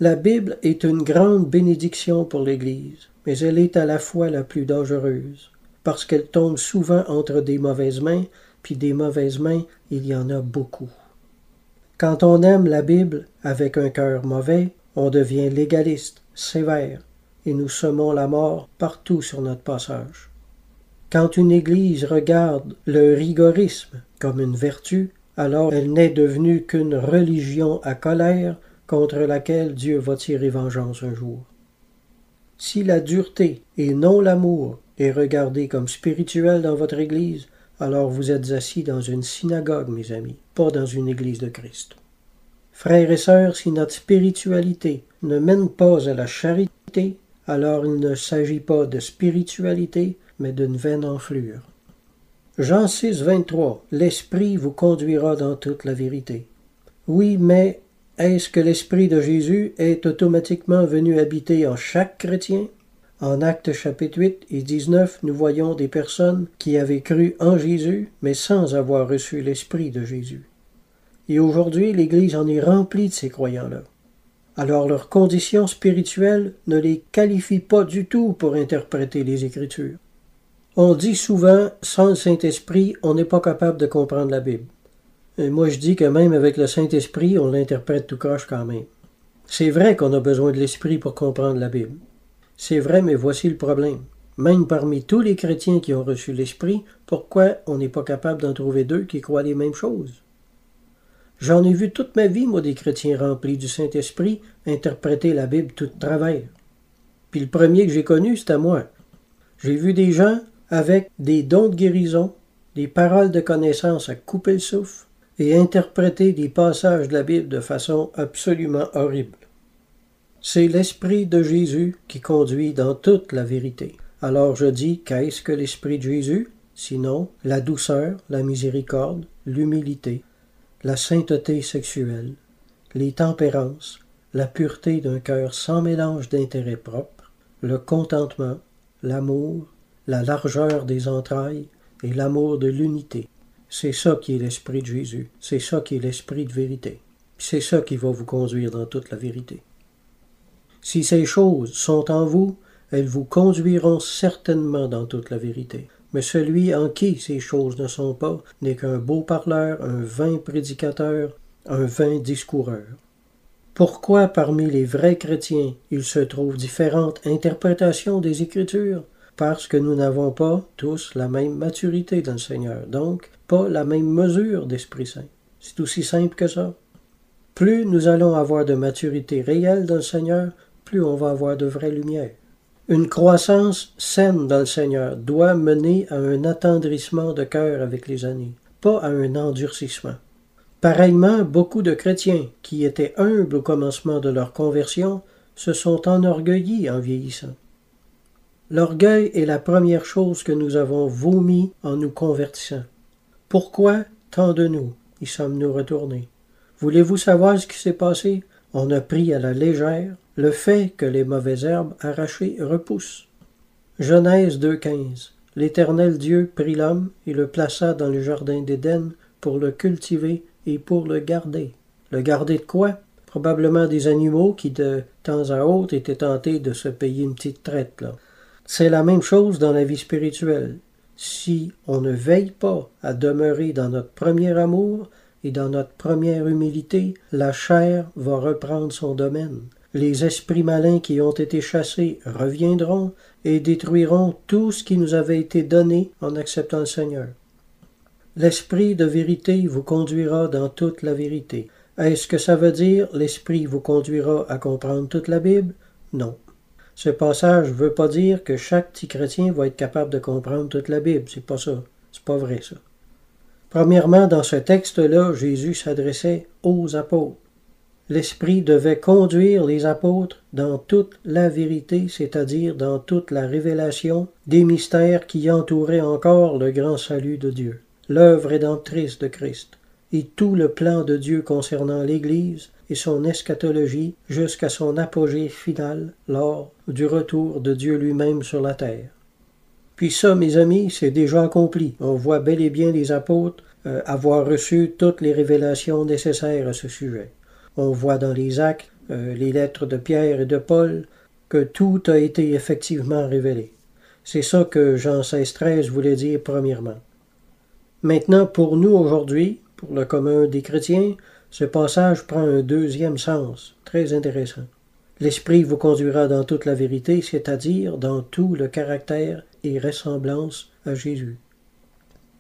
La Bible est une grande bénédiction pour l'Église, mais elle est à la fois la plus dangereuse, parce qu'elle tombe souvent entre des mauvaises mains, puis des mauvaises mains, il y en a beaucoup. Quand on aime la Bible avec un cœur mauvais, on devient légaliste, sévère, et nous semons la mort partout sur notre passage. Quand une Église regarde le rigorisme comme une vertu, alors elle n'est devenue qu'une religion à colère contre laquelle Dieu va tirer vengeance un jour. Si la dureté et non l'amour est regardée comme spirituelle dans votre Église, alors vous êtes assis dans une synagogue, mes amis, pas dans une Église de Christ. Frères et sœurs, si notre spiritualité ne mène pas à la charité, alors il ne s'agit pas de spiritualité, mais d'une vaine enflure. Jean 6, 23. L'Esprit vous conduira dans toute la vérité. Oui, mais est-ce que l'Esprit de Jésus est automatiquement venu habiter en chaque chrétien? En Actes chapitre 8 et 19, nous voyons des personnes qui avaient cru en Jésus, mais sans avoir reçu l'Esprit de Jésus. Et aujourd'hui, l'Église en est remplie de ces croyants-là. Alors leur condition spirituelle ne les qualifie pas du tout pour interpréter les Écritures. On dit souvent, sans le Saint-Esprit, on n'est pas capable de comprendre la Bible. Et moi je dis que même avec le Saint-Esprit, on l'interprète tout croche quand même. C'est vrai qu'on a besoin de l'Esprit pour comprendre la Bible. C'est vrai, mais voici le problème. Même parmi tous les chrétiens qui ont reçu l'Esprit, pourquoi on n'est pas capable d'en trouver deux qui croient les mêmes choses? J'en ai vu toute ma vie, moi, des chrétiens remplis du Saint-Esprit, interpréter la Bible tout de travers. Puis le premier que j'ai connu, c'était moi. J'ai vu des gens avec des dons de guérison, des paroles de connaissance à couper le souffle, et interpréter des passages de la Bible de façon absolument horrible. C'est l'Esprit de Jésus qui conduit dans toute la vérité. Alors je dis, qu'est-ce que l'Esprit de Jésus? Sinon, la douceur, la miséricorde, l'humilité, la sainteté sexuelle, les tempérances, la pureté d'un cœur sans mélange d'intérêts propres, le contentement, l'amour, la largeur des entrailles et l'amour de l'unité. C'est ça qui est l'Esprit de Jésus, c'est ça qui est l'Esprit de vérité. C'est ça qui va vous conduire dans toute la vérité. Si ces choses sont en vous, elles vous conduiront certainement dans toute la vérité. Mais celui en qui ces choses ne sont pas n'est qu'un beau parleur, un vain prédicateur, un vain discoureur. Pourquoi parmi les vrais chrétiens il se trouve différentes interprétations des Écritures? Parce que nous n'avons pas tous la même maturité dans le Seigneur, donc pas la même mesure d'Esprit Saint. C'est aussi simple que ça. Plus nous allons avoir de maturité réelle dans le Seigneur, plus on va avoir de vraie lumière. Une croissance saine dans le Seigneur doit mener à un attendrissement de cœur avec les années, pas à un endurcissement. Pareillement, beaucoup de chrétiens qui étaient humbles au commencement de leur conversion se sont enorgueillis en vieillissant. L'orgueil est la première chose que nous avons vomi en nous convertissant. Pourquoi tant de nous y sommes-nous retournés? Voulez-vous savoir ce qui s'est passé? On a pris à la légère le fait que les mauvaises herbes arrachées repoussent. Genèse 2,15. L'Éternel Dieu prit l'homme et le plaça dans le jardin d'Éden pour le cultiver et pour le garder. Le garder de quoi? Probablement des animaux qui de temps à autre étaient tentés de se payer une petite traite, là. C'est la même chose dans la vie spirituelle. Si on ne veille pas à demeurer dans notre premier amour et dans notre première humilité, la chair va reprendre son domaine. Les esprits malins qui ont été chassés reviendront et détruiront tout ce qui nous avait été donné en acceptant le Seigneur. L'Esprit de vérité vous conduira dans toute la vérité. Est-ce que ça veut dire l'Esprit vous conduira à comprendre toute la Bible? Non. Ce passage ne veut pas dire que chaque petit chrétien va être capable de comprendre toute la Bible. C'est pas ça. C'est pas vrai, ça. Premièrement, dans ce texte-là, Jésus s'adressait aux apôtres. L'Esprit devait conduire les apôtres dans toute la vérité, c'est-à-dire dans toute la révélation des mystères qui entouraient encore le grand salut de Dieu, l'œuvre rédemptrice de Christ, et tout le plan de Dieu concernant l'Église et son eschatologie jusqu'à son apogée finale lors du retour de Dieu lui-même sur la terre. Puis ça, mes amis, c'est déjà accompli. On voit bel et bien les apôtres avoir reçu toutes les révélations nécessaires à ce sujet. On voit dans les actes, les lettres de Pierre et de Paul, que tout a été effectivement révélé. C'est ça que Jean 16,13 voulait dire premièrement. Maintenant, pour nous aujourd'hui, pour le commun des chrétiens, ce passage prend un deuxième sens, très intéressant. L'Esprit vous conduira dans toute la vérité, c'est-à-dire dans tout le caractère et ressemblance à Jésus.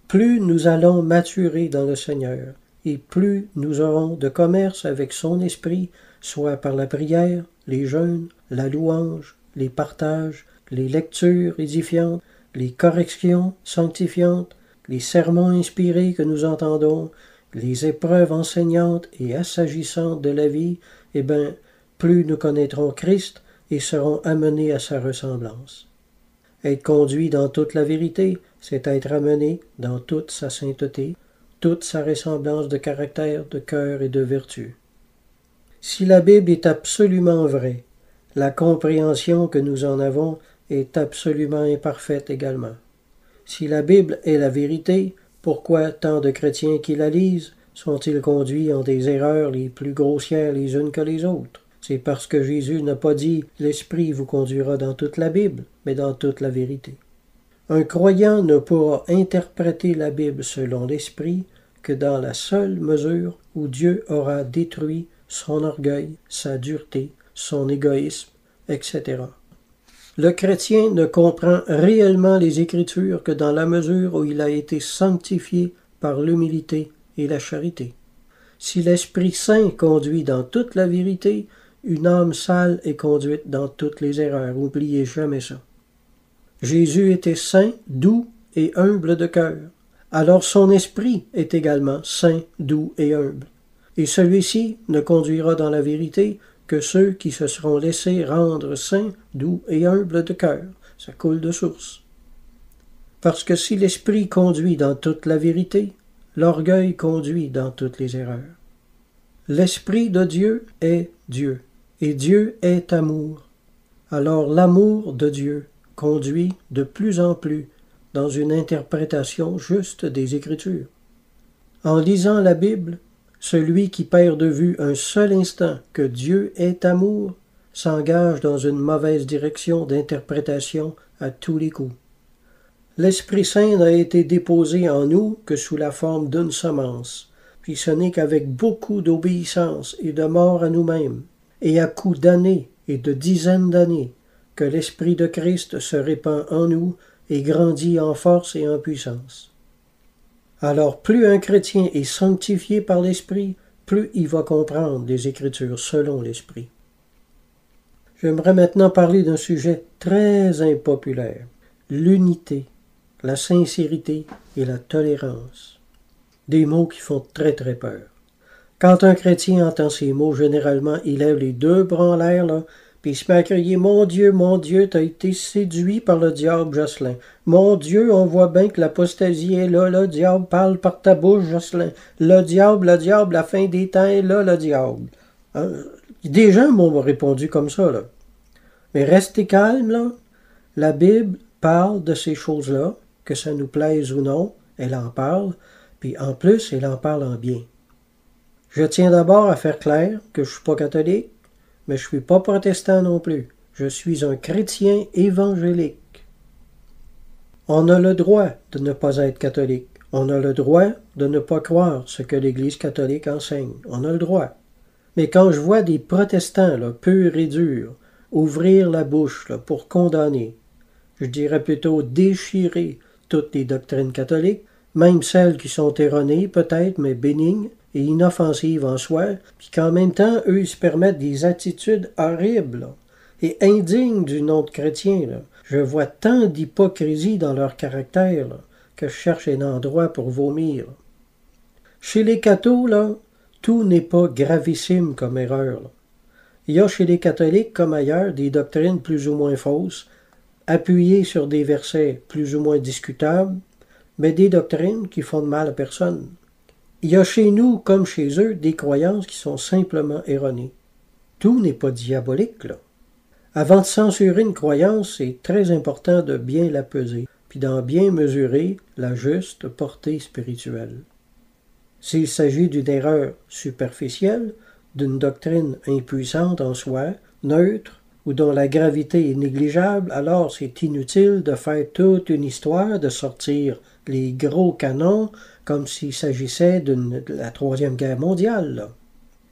Plus nous allons maturer dans le Seigneur, et plus nous aurons de commerce avec son esprit, soit par la prière, les jeûnes, la louange, les partages, les lectures édifiantes, les corrections sanctifiantes, les sermons inspirés que nous entendons, les épreuves enseignantes et assagissantes de la vie, eh bien, plus nous connaîtrons Christ et serons amenés à sa ressemblance. Être conduit dans toute la vérité, c'est être amené dans toute sa sainteté, toute sa ressemblance de caractère, de cœur et de vertu. Si la Bible est absolument vraie, la compréhension que nous en avons est absolument imparfaite également. Si la Bible est la vérité, pourquoi tant de chrétiens qui la lisent sont-ils conduits en des erreurs les plus grossières les unes que les autres? C'est parce que Jésus n'a pas dit « l'Esprit vous conduira dans toute la Bible », mais dans toute la vérité. Un croyant ne pourra interpréter la Bible selon l'Esprit que dans la seule mesure où Dieu aura détruit son orgueil, sa dureté, son égoïsme, etc. Le chrétien ne comprend réellement les Écritures que dans la mesure où il a été sanctifié par l'humilité et la charité. Si l'Esprit Saint conduit dans toute la vérité, une âme sale est conduite dans toutes les erreurs. N'oubliez jamais ça. Jésus était saint, doux et humble de cœur. Alors son esprit est également saint, doux et humble. Et celui-ci ne conduira dans la vérité que ceux qui se seront laissés rendre saints, doux et humbles de cœur. Ça coule de source. Parce que si l'esprit conduit dans toute la vérité, l'orgueil conduit dans toutes les erreurs. L'Esprit de Dieu est Dieu, et Dieu est amour. Alors l'amour de Dieu conduit de plus en plus dans une interprétation juste des Écritures. En lisant la Bible, celui qui perd de vue un seul instant que Dieu est amour s'engage dans une mauvaise direction d'interprétation à tous les coups. L'Esprit Saint n'a été déposé en nous que sous la forme d'une semence, puis ce n'est qu'avec beaucoup d'obéissance et de mort à nous-mêmes, et à coups d'années et de dizaines d'années, que l'Esprit de Christ se répand en nous et grandit en force et en puissance. Alors plus un chrétien est sanctifié par l'Esprit, plus il va comprendre les Écritures selon l'Esprit. J'aimerais maintenant parler d'un sujet très impopulaire, l'unité, la sincérité et la tolérance. Des mots qui font très très peur. Quand un chrétien entend ces mots, généralement, il lève les deux bras en l'air, là, puis il se met à crier « Mon Dieu, t'as été séduit par le diable, Jocelyn. Mon Dieu, on voit bien que l'apostasie est là, le diable parle par ta bouche, Jocelyn. Le diable, la fin des temps est là, le diable. Hein? » Des gens m'ont répondu comme ça, là. Mais restez calme, là. La Bible parle de ces choses-là, que ça nous plaise ou non, elle en parle, puis en plus, elle en parle en bien. Je tiens d'abord à faire clair que je ne suis pas catholique, mais je ne suis pas protestant non plus. Je suis un chrétien évangélique. On a le droit de ne pas être catholique. On a le droit de ne pas croire ce que l'Église catholique enseigne. On a le droit. Mais quand je vois des protestants là, purs et durs ouvrir la bouche là, pour condamner, je dirais plutôt déchirer toutes les doctrines catholiques, même celles qui sont erronées peut-être, mais bénignes et inoffensives en soi, puis qu'en même temps, eux, ils se permettent des attitudes horribles là, et indignes du nom de chrétien. Là. Je vois tant d'hypocrisie dans leur caractère là, que je cherche un endroit pour vomir. Chez les cathos, là, tout n'est pas gravissime comme erreur, là. Il y a chez les catholiques, comme ailleurs, des doctrines plus ou moins fausses, appuyées sur des versets plus ou moins discutables, mais des doctrines qui font de mal à personne. Il y a chez nous, comme chez eux, des croyances qui sont simplement erronées. Tout n'est pas diabolique, là. Avant de censurer une croyance, c'est très important de bien la peser, puis d'en bien mesurer la juste portée spirituelle. S'il s'agit d'une erreur superficielle, d'une doctrine impuissante en soi, neutre, ou dont la gravité est négligeable, alors c'est inutile de faire toute une histoire, de sortir les gros canons comme s'il s'agissait de la Troisième Guerre mondiale, là.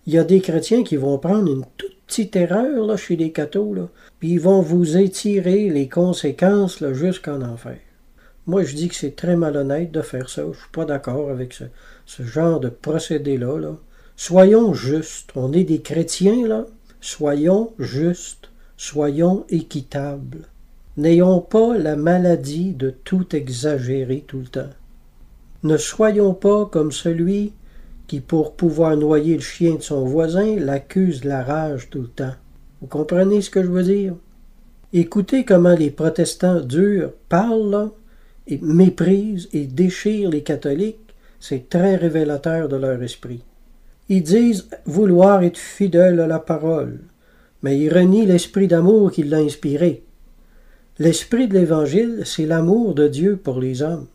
Il y a des chrétiens qui vont prendre une toute petite erreur là, chez les cathos, là, puis ils vont vous étirer les conséquences là, jusqu'en enfer. Moi, je dis que c'est très malhonnête de faire ça. Je ne suis pas d'accord avec ce genre de procédé-là, là. Soyons justes. On est des chrétiens, là. Soyons justes. Soyons équitables. N'ayons pas la maladie de tout exagérer tout le temps. Ne soyons pas comme celui qui, pour pouvoir noyer le chien de son voisin, l'accuse de la rage tout le temps. Vous comprenez ce que je veux dire? Écoutez comment les protestants durs parlent, là, et méprisent et déchirent les catholiques. C'est très révélateur de leur esprit. Ils disent vouloir être fidèles à la parole, mais ils renient l'esprit d'amour qui l'a inspiré. L'esprit de l'Évangile, c'est l'amour de Dieu pour les hommes,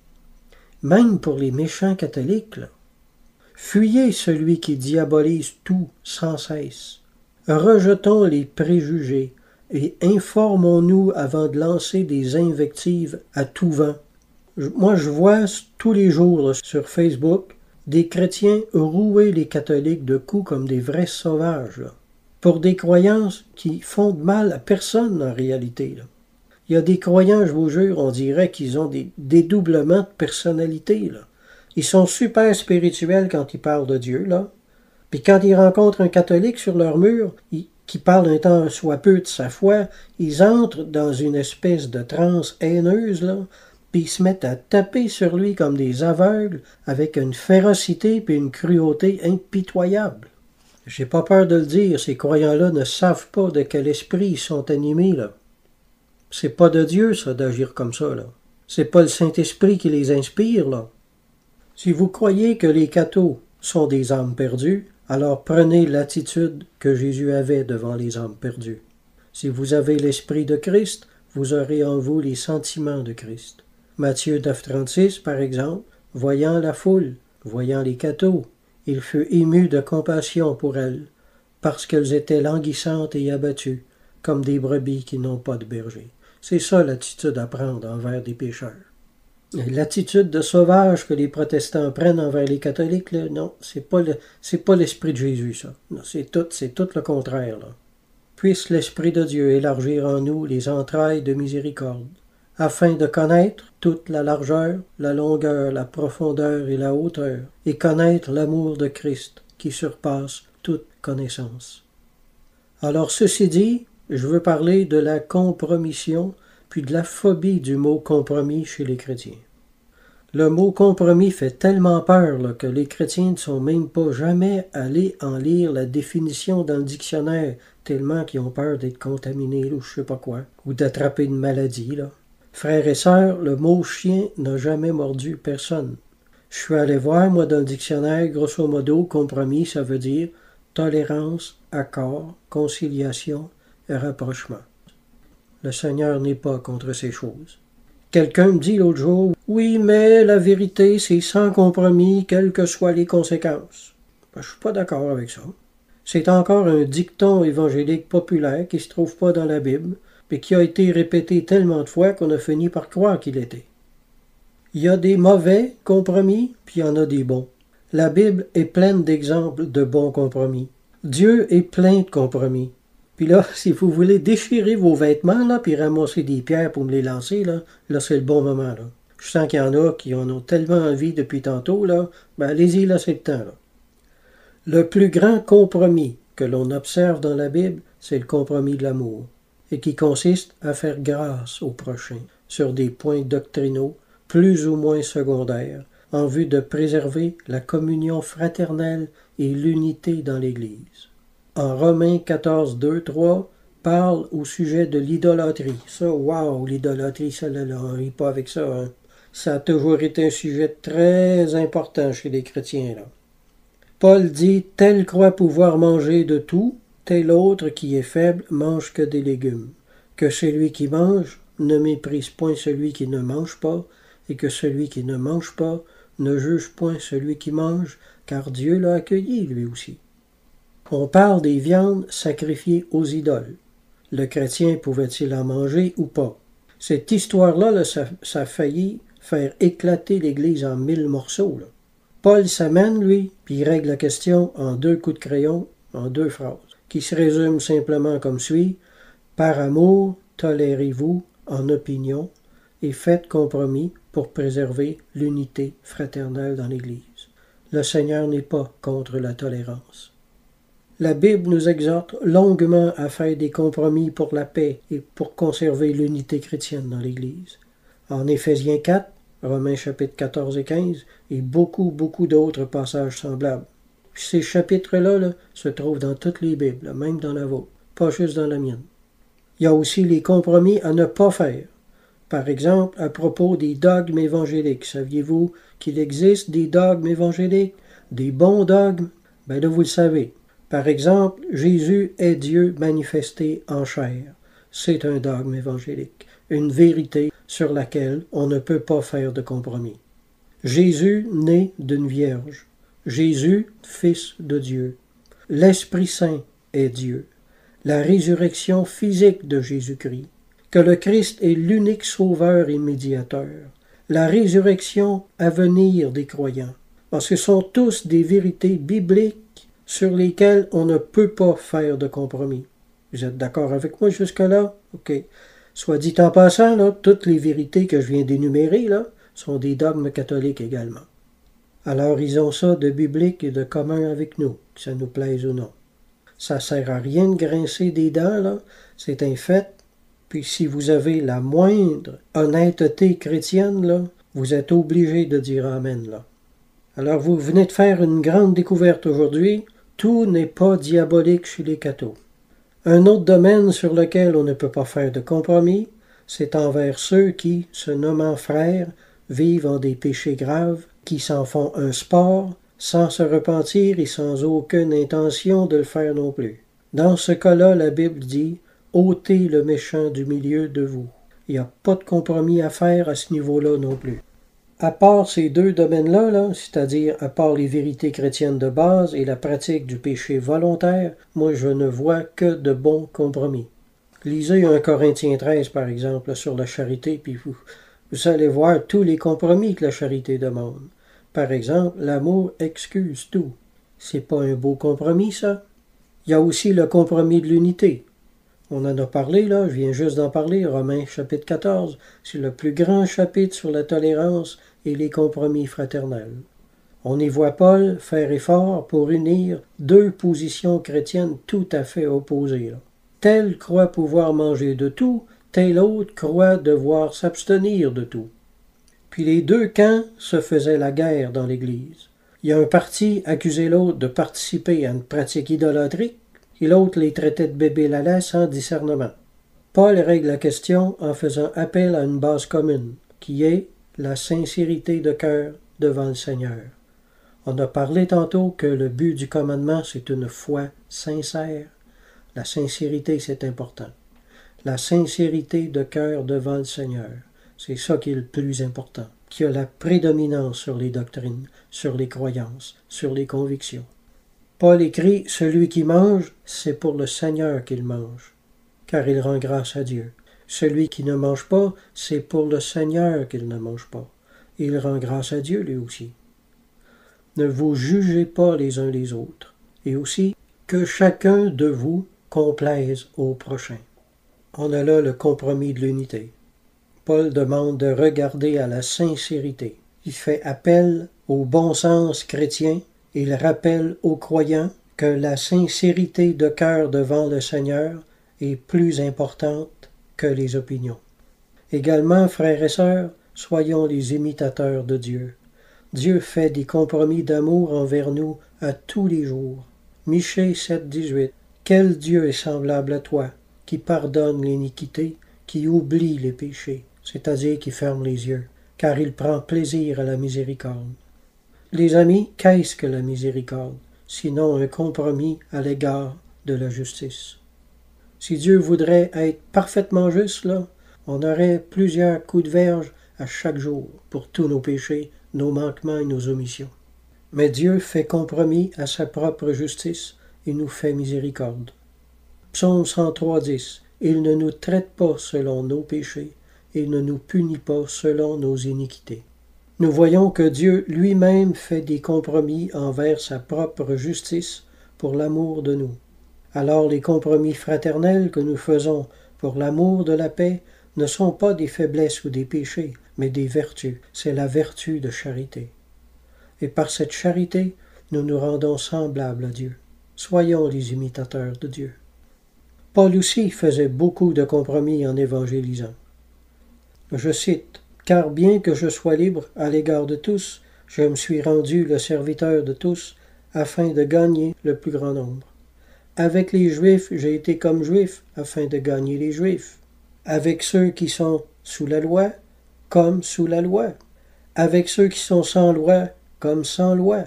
même pour les méchants catholiques, là. Fuyez celui qui diabolise tout sans cesse. Rejetons les préjugés et informons-nous avant de lancer des invectives à tout vent. Moi, je vois tous les jours là, sur Facebook des chrétiens rouer les catholiques de coups comme des vrais sauvages, là, pour des croyances qui font de mal à personne en réalité, là. Il y a des croyants, je vous jure, on dirait qu'ils ont des dédoublements de personnalité, là. Ils sont super spirituels quand ils parlent de Dieu, là. Puis quand ils rencontrent un catholique sur leur mur, qui parle un tant soit peu de sa foi, ils entrent dans une espèce de transe haineuse, là, puis ils se mettent à taper sur lui comme des aveugles, avec une férocité puis une cruauté impitoyable. J'ai pas peur de le dire, ces croyants-là ne savent pas de quel esprit ils sont animés, là. C'est pas de Dieu, ça, d'agir comme ça, là. C'est pas le Saint-Esprit qui les inspire, là. Si vous croyez que les cathos sont des âmes perdues, alors prenez l'attitude que Jésus avait devant les âmes perdues. Si vous avez l'Esprit de Christ, vous aurez en vous les sentiments de Christ. Matthieu 9,36, par exemple, voyant la foule, voyant les cathos, il fut ému de compassion pour elles, parce qu'elles étaient languissantes et abattues, comme des brebis qui n'ont pas de berger. C'est ça l'attitude à prendre envers des pécheurs. L'attitude de sauvage que les protestants prennent envers les catholiques, là, non, c'est pas l'esprit de Jésus, ça. Non, c'est tout le contraire, là. Puisse l'Esprit de Dieu élargir en nous les entrailles de miséricorde, afin de connaître toute la largeur, la longueur, la profondeur et la hauteur, et connaître l'amour de Christ qui surpasse toute connaissance. Alors, ceci dit, je veux parler de la compromission puis de la phobie du mot compromis chez les chrétiens. Le mot compromis fait tellement peur là, que les chrétiens ne sont même pas jamais allés en lire la définition dans le dictionnaire, tellement qu'ils ont peur d'être contaminés ou je sais pas quoi, ou d'attraper une maladie, là. Frères et sœurs, le mot chien n'a jamais mordu personne. Je suis allé voir, moi, dans le dictionnaire, grosso modo, compromis, ça veut dire tolérance, accord, conciliation et rapprochement. Le Seigneur n'est pas contre ces choses. Quelqu'un me dit l'autre jour, « Oui, mais la vérité, c'est sans compromis, quelles que soient les conséquences. » Ben, je suis pas d'accord avec ça. C'est encore un dicton évangélique populaire qui ne se trouve pas dans la Bible, mais qui a été répété tellement de fois qu'on a fini par croire qu'il était. Il y a des mauvais compromis, puis il y en a des bons. La Bible est pleine d'exemples de bons compromis. Dieu est plein de compromis. Puis là, si vous voulez déchirer vos vêtements, là, puis ramasser des pierres pour me les lancer, là c'est le bon moment, là. Je sens qu'il y en a qui en ont tellement envie depuis tantôt, là, ben allez-y, là, c'est le temps, là. Le plus grand compromis que l'on observe dans la Bible, c'est le compromis de l'amour, et qui consiste à faire grâce au prochain sur des points doctrinaux plus ou moins secondaires, en vue de préserver la communion fraternelle et l'unité dans l'Église. En Romains 14, 2, 3, parle au sujet de l'idolâtrie. Ça, wow, l'idolâtrie, ça, là, on rit pas avec ça, hein. Ça a toujours été un sujet très important chez les chrétiens, là. Paul dit « Tel croit pouvoir manger de tout, tel autre qui est faible mange que des légumes. Que celui qui mange ne méprise point celui qui ne mange pas, et que celui qui ne mange pas ne juge point celui qui mange, car Dieu l'a accueilli lui aussi. » On parle des viandes sacrifiées aux idoles. Le chrétien pouvait-il en manger ou pas? Cette histoire-là, là, ça a failli faire éclater l'Église en 1000 morceaux, là. Paul s'amène, lui, puis il règle la question en 2 coups de crayon, en 2 phrases, qui se résument simplement comme suit. Par amour, tolérez-vous en opinion et faites compromis pour préserver l'unité fraternelle dans l'Église. Le Seigneur n'est pas contre la tolérance. La Bible nous exhorte longuement à faire des compromis pour la paix et pour conserver l'unité chrétienne dans l'Église. En Éphésiens 4, Romains chapitres 14 et 15, et beaucoup d'autres passages semblables. Ces chapitres-là là, se trouvent dans toutes les Bibles, là, même dans la vôtre, pas juste dans la mienne. Il y a aussi les compromis à ne pas faire. Par exemple, à propos des dogmes évangéliques. Saviez-vous qu'il existe des dogmes évangéliques? Des bons dogmes? Ben là, vous le savez. Par exemple, Jésus est Dieu manifesté en chair. C'est un dogme évangélique, une vérité sur laquelle on ne peut pas faire de compromis. Jésus né d'une vierge. Jésus, fils de Dieu. L'Esprit Saint est Dieu. La résurrection physique de Jésus-Christ. Que le Christ est l'unique sauveur et médiateur. La résurrection à venir des croyants. Parce que ce sont tous des vérités bibliques sur lesquelles on ne peut pas faire de compromis. Vous êtes d'accord avec moi jusque-là? OK. Soit dit en passant, là, toutes les vérités que je viens d'énumérer là, sont des dogmes catholiques également. Alors ils ont ça de biblique et de commun avec nous, que ça nous plaise ou non. Ça sert à rien de grincer des dents, là, c'est un fait. Puis si vous avez la moindre honnêteté chrétienne, là, vous êtes obligé de dire Amen, là. Alors vous venez de faire une grande découverte aujourd'hui, tout n'est pas diabolique chez les cathos. Un autre domaine sur lequel on ne peut pas faire de compromis, c'est envers ceux qui, se nommant frères, vivent en des péchés graves, qui s'en font un sport, sans se repentir et sans aucune intention de le faire non plus. Dans ce cas-là, la Bible dit « ôtez le méchant du milieu de vous ». Il n'y a pas de compromis à faire à ce niveau-là non plus. À part ces deux domaines-là, là, c'est-à-dire à part les vérités chrétiennes de base et la pratique du péché volontaire, moi je ne vois que de bons compromis. Lisez 1 Corinthiens 13 par exemple sur la charité, puis vous allez voir tous les compromis que la charité demande. Par exemple, l'amour excuse tout. C'est pas un beau compromis, ça? Il y a aussi le compromis de l'unité. On en a parlé, là, je viens juste d'en parler, Romains chapitre 14. C'est le plus grand chapitre sur la tolérance et les compromis fraternels. On y voit Paul faire effort pour unir deux positions chrétiennes tout à fait opposées, là. Tel croit pouvoir manger de tout, tel autre croit devoir s'abstenir de tout. Puis les deux camps se faisaient la guerre dans l'Église. Il y a un parti accusait l'autre de participer à une pratique idolâtrique, et l'autre les traitait de bébés lalais sans discernement. Paul règle la question en faisant appel à une base commune, qui est la sincérité de cœur devant le Seigneur. On a parlé tantôt que le but du commandement, c'est une foi sincère. La sincérité, c'est important. La sincérité de cœur devant le Seigneur, c'est ça qui est le plus important, qui a la prédominance sur les doctrines, sur les croyances, sur les convictions. Paul écrit « Celui qui mange, c'est pour le Seigneur qu'il mange, car il rend grâce à Dieu. Celui qui ne mange pas, c'est pour le Seigneur qu'il ne mange pas. Il rend grâce à Dieu lui aussi. Ne vous jugez pas les uns les autres, et aussi que chacun de vous complaise au prochain. » On a là le compromis de l'unité. Paul demande de regarder à la sincérité. Il fait appel au bon sens chrétien. Il rappelle aux croyants que la sincérité de cœur devant le Seigneur est plus importante que les opinions. Également, frères et sœurs, soyons les imitateurs de Dieu. Dieu fait des compromis d'amour envers nous à tous les jours. Michée 7,18. Quel Dieu est semblable à toi, qui pardonne l'iniquité, qui oublie les péchés, c'est-à-dire qui ferme les yeux, car il prend plaisir à la miséricorde. Les amis, qu'est-ce que la miséricorde, sinon un compromis à l'égard de la justice? Si Dieu voudrait être parfaitement juste, là, on aurait plusieurs coups de verge à chaque jour pour tous nos péchés, nos manquements et nos omissions. Mais Dieu fait compromis à sa propre justice et nous fait miséricorde. Psaume 103,10. Il ne nous traite pas selon nos péchés, il ne nous punit pas selon nos iniquités. Nous voyons que Dieu lui-même fait des compromis envers sa propre justice pour l'amour de nous. Alors les compromis fraternels que nous faisons pour l'amour de la paix ne sont pas des faiblesses ou des péchés, mais des vertus. C'est la vertu de charité. Et par cette charité, nous nous rendons semblables à Dieu. Soyons les imitateurs de Dieu. Paul aussi faisait beaucoup de compromis en évangélisant. Je cite, « Car bien que je sois libre à l'égard de tous, je me suis rendu le serviteur de tous, afin de gagner le plus grand nombre. Avec les Juifs, j'ai été comme Juif, afin de gagner les Juifs. Avec ceux qui sont sous la loi, comme sous la loi. Avec ceux qui sont sans loi, comme sans loi.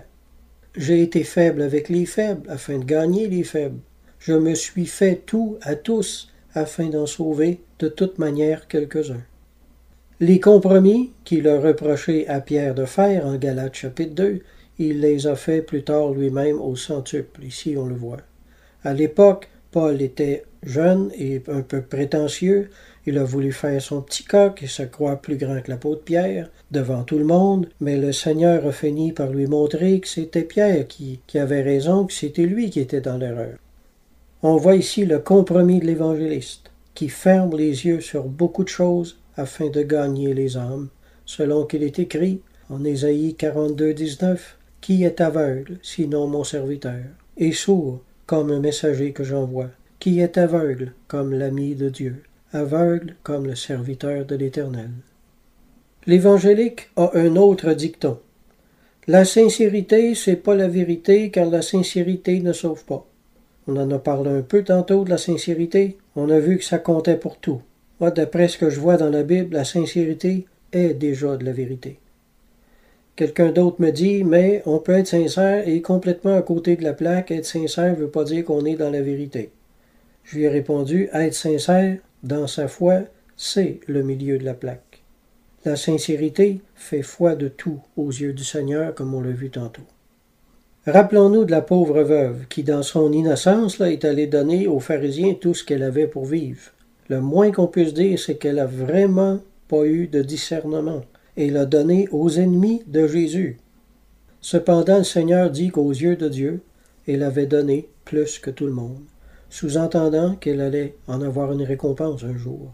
J'ai été faible avec les faibles, afin de gagner les faibles. Je me suis fait tout à tous, afin d'en sauver de toute manière quelques-uns. » Les compromis qu'il a reprochés à Pierre de faire en Galates chapitre 2, il les a fait plus tard lui-même au centuple. Ici, on le voit. À l'époque, Paul était jeune et un peu prétentieux. Il a voulu faire son petit coq et se croire plus grand que l'apôtre Pierre devant tout le monde, mais le Seigneur a fini par lui montrer que c'était Pierre qui avait raison, que c'était lui qui était dans l'erreur. On voit ici le compromis de l'évangéliste, qui ferme les yeux sur beaucoup de choses afin de gagner les âmes, selon qu'il est écrit en Ésaïe 42,19, « Qui est aveugle, sinon mon serviteur, et sourd, comme un messager que j'envoie, qui est aveugle, comme l'ami de Dieu, aveugle comme le serviteur de l'Éternel. » L'évangélique a un autre dicton. La sincérité, c'est pas la vérité, car la sincérité ne sauve pas. On en a parlé un peu tantôt de la sincérité. On a vu que ça comptait pour tout. Moi, d'après ce que je vois dans la Bible, la sincérité est déjà de la vérité. Quelqu'un d'autre me dit, mais on peut être sincère et complètement à côté de la plaque. Être sincère ne veut pas dire qu'on est dans la vérité. Je lui ai répondu, être sincère dans sa foi, c'est le milieu de la plaque. La sincérité fait foi de tout aux yeux du Seigneur, comme on l'a vu tantôt. Rappelons-nous de la pauvre veuve qui, dans son innocence, est allée donner aux pharisiens tout ce qu'elle avait pour vivre. Le moins qu'on puisse dire, c'est qu'elle n'a vraiment pas eu de discernement et l'a donné aux ennemis de Jésus. Cependant, le Seigneur dit qu'aux yeux de Dieu, elle avait donné plus que tout le monde, sous-entendant qu'elle allait en avoir une récompense un jour.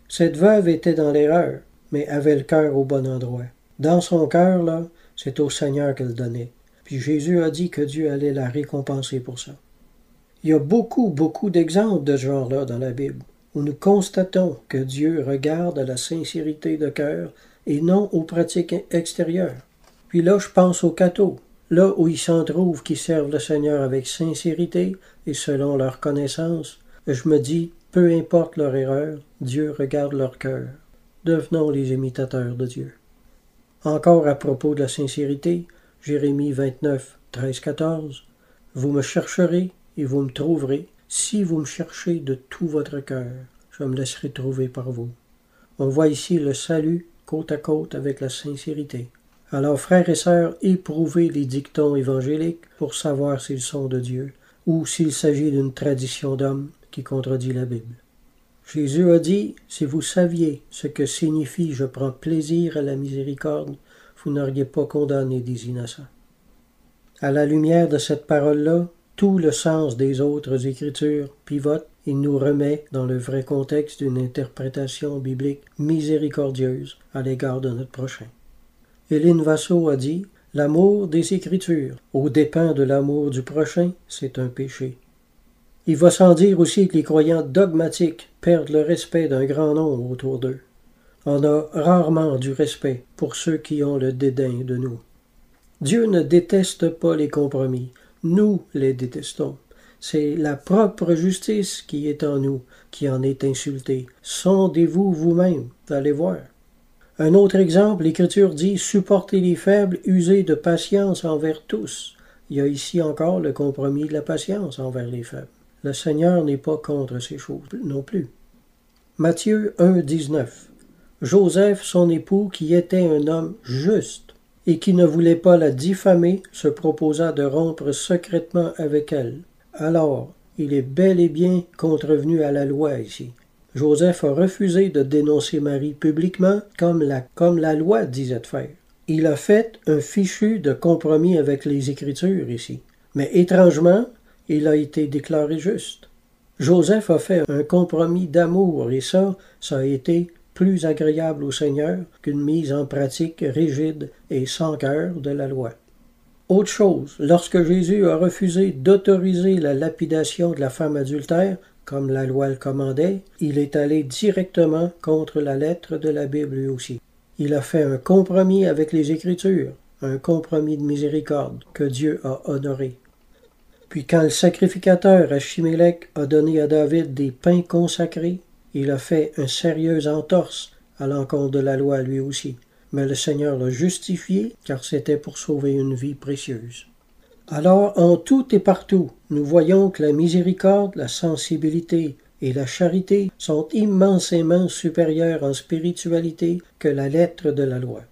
Cette veuve était dans l'erreur, mais avait le cœur au bon endroit. Dans son cœur, là, c'est au Seigneur qu'elle donnait. Puis Jésus a dit que Dieu allait la récompenser pour ça. Il y a beaucoup d'exemples de ce genre-là dans la Bible, où nous constatons que Dieu regarde à la sincérité de cœur et non aux pratiques extérieures. Puis là, je pense aux cathos, là où ils s'en trouvent qui servent le Seigneur avec sincérité et selon leur connaissance. Je me dis, peu importe leur erreur, Dieu regarde leur cœur. Devenons les imitateurs de Dieu. Encore à propos de la sincérité, Jérémie 29, 13-14, « Vous me chercherez et vous me trouverez, si vous me cherchez de tout votre cœur, je me laisserai trouver par vous. » On voit ici le salut côte à côte avec la sincérité. Alors, frères et sœurs, éprouvez les dictons évangéliques pour savoir s'ils sont de Dieu ou s'il s'agit d'une tradition d'homme qui contredit la Bible. Jésus a dit, « Si vous saviez ce que signifie « je prends plaisir à la miséricorde », vous n'auriez pas condamné des innocents. » À la lumière de cette parole-là, tout le sens des autres Écritures pivote et nous remet dans le vrai contexte d'une interprétation biblique miséricordieuse à l'égard de notre prochain. Hélène Vassaux a dit, « L'amour des Écritures, aux dépens de l'amour du prochain, c'est un péché. » Il va sans dire aussi que les croyants dogmatiques perdent le respect d'un grand nombre autour d'eux. On a rarement du respect pour ceux qui ont le dédain de nous. Dieu ne déteste pas les compromis. Nous les détestons. C'est la propre justice qui est en nous, qui en est insultée. Sondez-vous vous-même, allez voir. Un autre exemple, l'Écriture dit « Supportez les faibles, usez de patience envers tous ». Il y a ici encore le compromis de la patience envers les faibles. Le Seigneur n'est pas contre ces choses non plus. Matthieu 1, 19. Joseph, son époux, qui était un homme juste et qui ne voulait pas la diffamer, se proposa de rompre secrètement avec elle. Alors, il est bel et bien contrevenu à la loi ici. Joseph a refusé de dénoncer Marie publiquement comme la loi disait de faire. Il a fait un fichu de compromis avec les Écritures ici. Mais étrangement, il a été déclaré juste. Joseph a fait un compromis d'amour et ça a été plus agréable au Seigneur qu'une mise en pratique rigide et sans cœur de la loi. Autre chose, lorsque Jésus a refusé d'autoriser la lapidation de la femme adultère, comme la loi le commandait, il est allé directement contre la lettre de la Bible lui aussi. Il a fait un compromis avec les Écritures, un compromis de miséricorde que Dieu a honoré. Puis quand le sacrificateur Achimélec a donné à David des pains consacrés, il a fait un sérieux entorse à l'encontre de la loi lui aussi. Mais le Seigneur l'a justifié, car c'était pour sauver une vie précieuse. Alors, en tout et partout, nous voyons que la miséricorde, la sensibilité et la charité sont immensément supérieures en spiritualité que la lettre de la loi.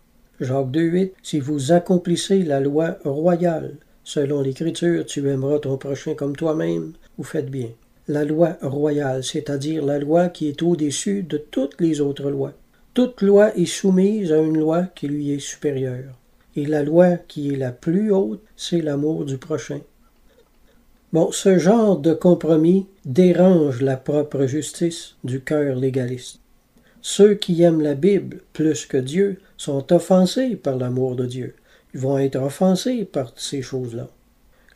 Jacques 2,8 « Si vous accomplissez la loi royale, selon l'Écriture, tu aimeras ton prochain comme toi-même, vous faites bien. » La loi royale, c'est-à-dire la loi qui est au-dessus de toutes les autres lois. Toute loi est soumise à une loi qui lui est supérieure. Et la loi qui est la plus haute, c'est l'amour du prochain. Bon, ce genre de compromis dérange la propre justice du cœur légaliste. Ceux qui aiment la Bible plus que Dieu sont offensés par l'amour de Dieu. Ils vont être offensés par ces choses-là.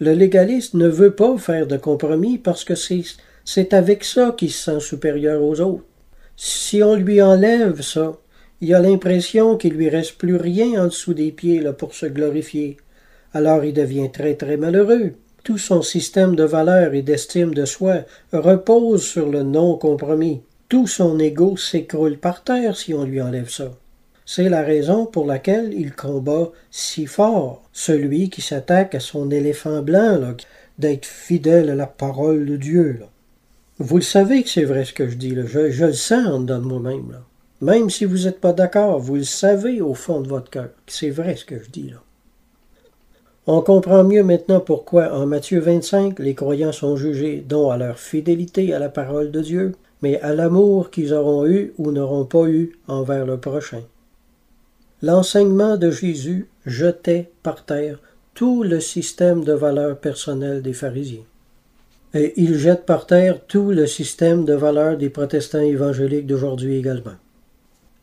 Le légaliste ne veut pas faire de compromis parce que c'est avec ça qu'il se sent supérieur aux autres. Si on lui enlève ça, il a l'impression qu'il lui reste plus rien en dessous des pieds là, pour se glorifier. Alors il devient très très malheureux. Tout son système de valeurs et d'estime de soi repose sur le non-compromis. Tout son ego s'écroule par terre si on lui enlève ça. C'est la raison pour laquelle il combat si fort celui qui s'attaque à son éléphant blanc, là, d'être fidèle à la parole de Dieu. Là. Vous le savez que c'est vrai ce que je dis, là. Je le sens en dedans de moi-même. Là. Même si vous n'êtes pas d'accord, vous le savez au fond de votre cœur que c'est vrai ce que je dis là. On comprend mieux maintenant pourquoi en Matthieu 25, les croyants sont jugés non à leur fidélité à la parole de Dieu, mais à l'amour qu'ils auront eu ou n'auront pas eu envers le prochain. L'enseignement de Jésus jetait par terre tout le système de valeurs personnelles des pharisiens. Et il jette par terre tout le système de valeurs des protestants évangéliques d'aujourd'hui également.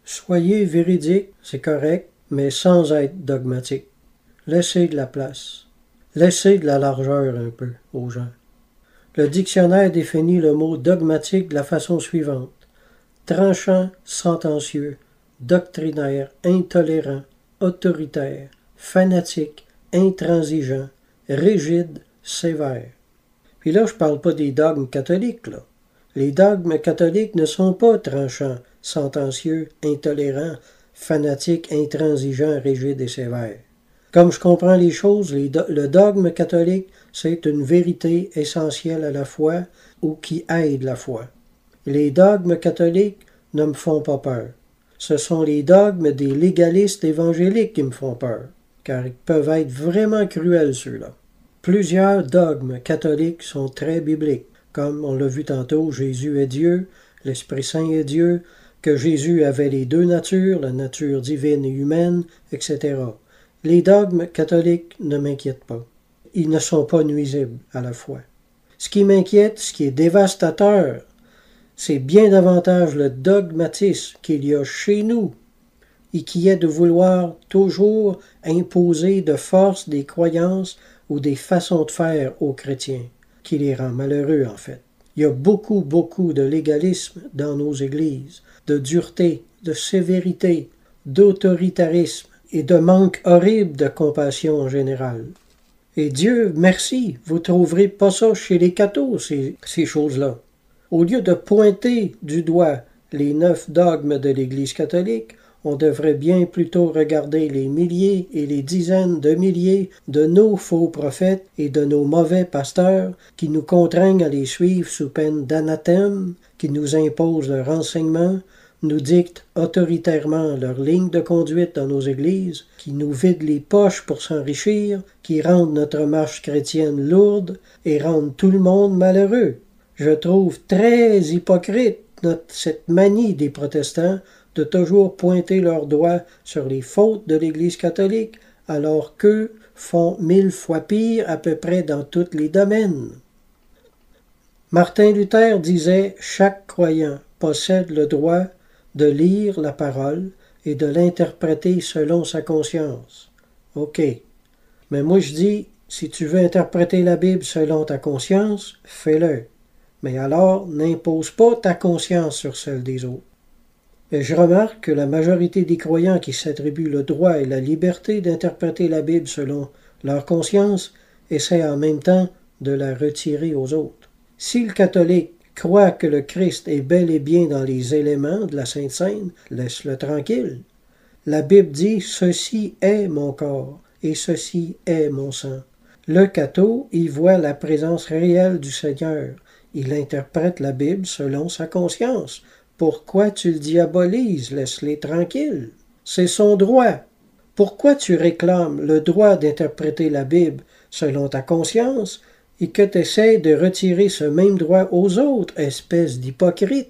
Soyez véridiques, c'est correct, mais sans être dogmatique. Laissez de la place. Laissez de la largeur un peu aux gens. Le dictionnaire définit le mot dogmatique de la façon suivante. Tranchant, sentencieux, doctrinaire, intolérant, autoritaire, fanatique, intransigeant, rigide, sévère. Puis là, je parle pas des dogmes catholiques, là. Les dogmes catholiques ne sont pas tranchants, sentencieux, intolérants, fanatiques, intransigeants, rigides et sévères. Comme je comprends les choses, le dogme catholique, c'est une vérité essentielle à la foi ou qui aide la foi. Les dogmes catholiques ne me font pas peur. Ce sont les dogmes des légalistes évangéliques qui me font peur, car ils peuvent être vraiment cruels ceux-là. Plusieurs dogmes catholiques sont très bibliques, comme on l'a vu tantôt, Jésus est Dieu, l'Esprit Saint est Dieu, que Jésus avait les deux natures, la nature divine et humaine, etc. Les dogmes catholiques ne m'inquiètent pas. Ils ne sont pas nuisibles à la foi. Ce qui m'inquiète, ce qui est dévastateur, c'est bien davantage le dogmatisme qu'il y a chez nous et qui est de vouloir toujours imposer de force des croyances ou des façons de faire aux chrétiens, qui les rend malheureux en fait. Il y a beaucoup de légalisme dans nos églises, de dureté, de sévérité, d'autoritarisme et de manque horrible de compassion en général. Et Dieu merci, vous trouverez pas ça chez les cathos, ces choses-là. Au lieu de pointer du doigt les 9 dogmes de l'Église catholique, on devrait bien plutôt regarder les milliers et les dizaines de milliers de nos faux prophètes et de nos mauvais pasteurs qui nous contraignent à les suivre sous peine d'anathème, qui nous imposent leur enseignement, nous dictent autoritairement leur ligne de conduite dans nos églises, qui nous vident les poches pour s'enrichir, qui rendent notre marche chrétienne lourde et rendent tout le monde malheureux. Je trouve très hypocrite cette manie des protestants de toujours pointer leur doigt sur les fautes de l'Église catholique, alors qu'eux font 1000 fois pire à peu près dans tous les domaines. Martin Luther disait « Chaque croyant possède le droit de lire la parole et de l'interpréter selon sa conscience. » OK. Mais moi je dis, si tu veux interpréter la Bible selon ta conscience, fais-le. Mais alors, n'impose pas ta conscience sur celle des autres. Et je remarque que la majorité des croyants qui s'attribuent le droit et la liberté d'interpréter la Bible selon leur conscience essaient en même temps de la retirer aux autres. Si le catholique croit que le Christ est bel et bien dans les éléments de la Sainte Seine, laisse-le tranquille. La Bible dit « Ceci est mon corps et ceci est mon sang ». Le catho y voit la présence réelle du Seigneur. Il interprète la Bible selon sa conscience. Pourquoi tu le diabolises? Laisse-les tranquilles. C'est son droit. Pourquoi tu réclames le droit d'interpréter la Bible selon ta conscience et que tu essaies de retirer ce même droit aux autres, espèce d'hypocrite?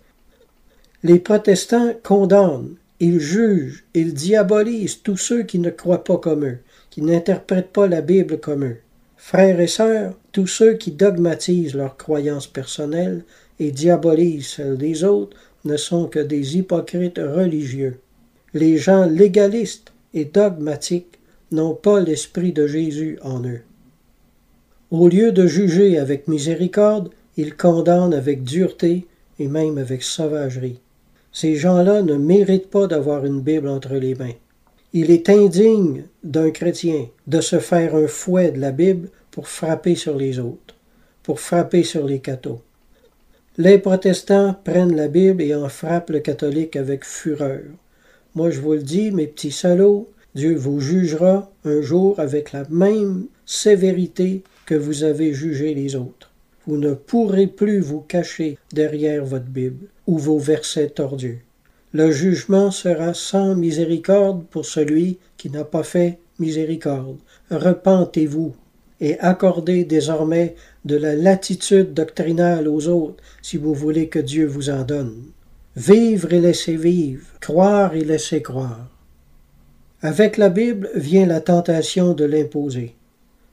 Les protestants condamnent, ils jugent, ils diabolisent tous ceux qui ne croient pas comme eux, qui n'interprètent pas la Bible comme eux. Frères et sœurs, tous ceux qui dogmatisent leurs croyances personnelles et diabolisent celles des autres ne sont que des hypocrites religieux. Les gens légalistes et dogmatiques n'ont pas l'esprit de Jésus en eux. Au lieu de juger avec miséricorde, ils condamnent avec dureté et même avec sauvagerie. Ces gens-là ne méritent pas d'avoir une Bible entre les mains. Il est indigne d'un chrétien de se faire un fouet de la Bible pour frapper sur les autres, pour frapper sur les cathos. Les protestants prennent la Bible et en frappent le catholique avec fureur. Moi je vous le dis, mes petits salauds, Dieu vous jugera un jour avec la même sévérité que vous avez jugé les autres. Vous ne pourrez plus vous cacher derrière votre Bible ou vos versets tordus. Le jugement sera sans miséricorde pour celui qui n'a pas fait miséricorde. Repentez-vous et accordez désormais de la latitude doctrinale aux autres si vous voulez que Dieu vous en donne. Vivre et laisser vivre, croire et laisser croire. Avec la Bible vient la tentation de l'imposer.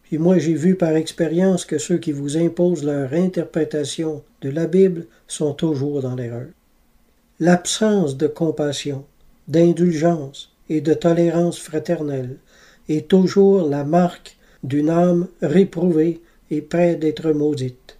Puis moi j'ai vu par expérience que ceux qui vous imposent leur interprétation de la Bible sont toujours dans l'erreur. L'absence de compassion, d'indulgence et de tolérance fraternelle est toujours la marque d'une âme réprouvée et près d'être maudite.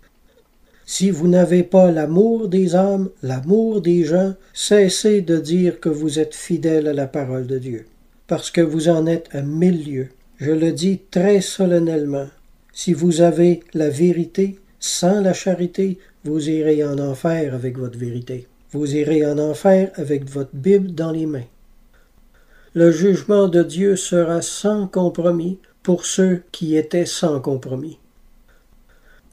Si vous n'avez pas l'amour des âmes, l'amour des gens, cessez de dire que vous êtes fidèle à la parole de Dieu, parce que vous en êtes à 1000 lieues. Je le dis très solennellement, si vous avez la vérité sans la charité, vous irez en enfer avec votre vérité. Vous irez en enfer avec votre Bible dans les mains. Le jugement de Dieu sera sans compromis pour ceux qui étaient sans compromis.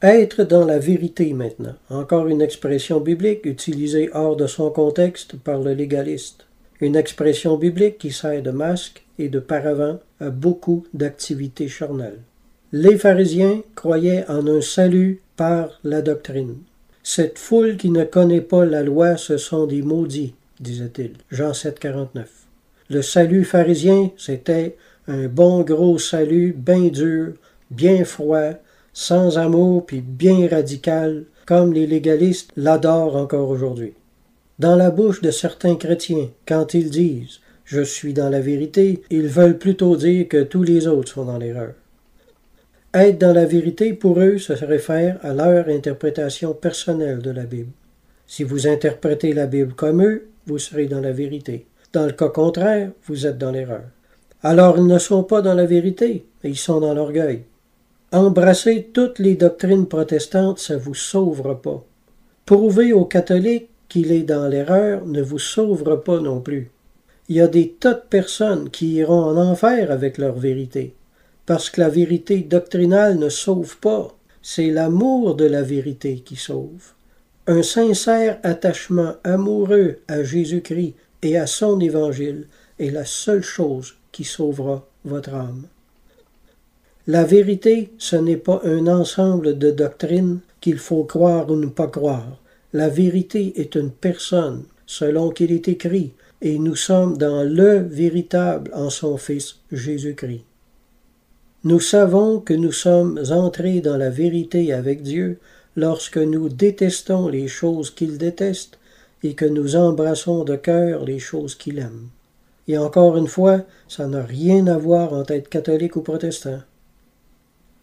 Être dans la vérité maintenant, encore une expression biblique utilisée hors de son contexte par le légaliste. Une expression biblique qui sert de masque et de paravent à beaucoup d'activités charnelles. Les pharisiens croyaient en un salut par la doctrine. Cette foule qui ne connaît pas la loi, ce sont des maudits, disait-il. Jean 7, 49. Le salut pharisien, c'était un bon gros salut, bien dur, bien froid, sans amour puis bien radical, comme les légalistes l'adorent encore aujourd'hui. Dans la bouche de certains chrétiens, quand ils disent « je suis dans la vérité », ils veulent plutôt dire que tous les autres sont dans l'erreur. Être dans la vérité, pour eux, se réfère à leur interprétation personnelle de la Bible. Si vous interprétez la Bible comme eux, vous serez dans la vérité. Dans le cas contraire, vous êtes dans l'erreur. Alors ils ne sont pas dans la vérité, mais ils sont dans l'orgueil. Embrasser toutes les doctrines protestantes, ça ne vous sauvera pas. Prouver aux catholiques qu'il est dans l'erreur ne vous sauvera pas non plus. Il y a des tas de personnes qui iront en enfer avec leur vérité, parce que la vérité doctrinale ne sauve pas. C'est l'amour de la vérité qui sauve. Un sincère attachement amoureux à Jésus-Christ et à son évangile est la seule chose qui sauvera votre âme. La vérité, ce n'est pas un ensemble de doctrines qu'il faut croire ou ne pas croire. La vérité est une personne, selon qu'il est écrit, et nous sommes dans le véritable en son Fils Jésus-Christ. Nous savons que nous sommes entrés dans la vérité avec Dieu lorsque nous détestons les choses qu'il déteste et que nous embrassons de cœur les choses qu'il aime. Et encore une fois, ça n'a rien à voir entre être catholique ou protestant.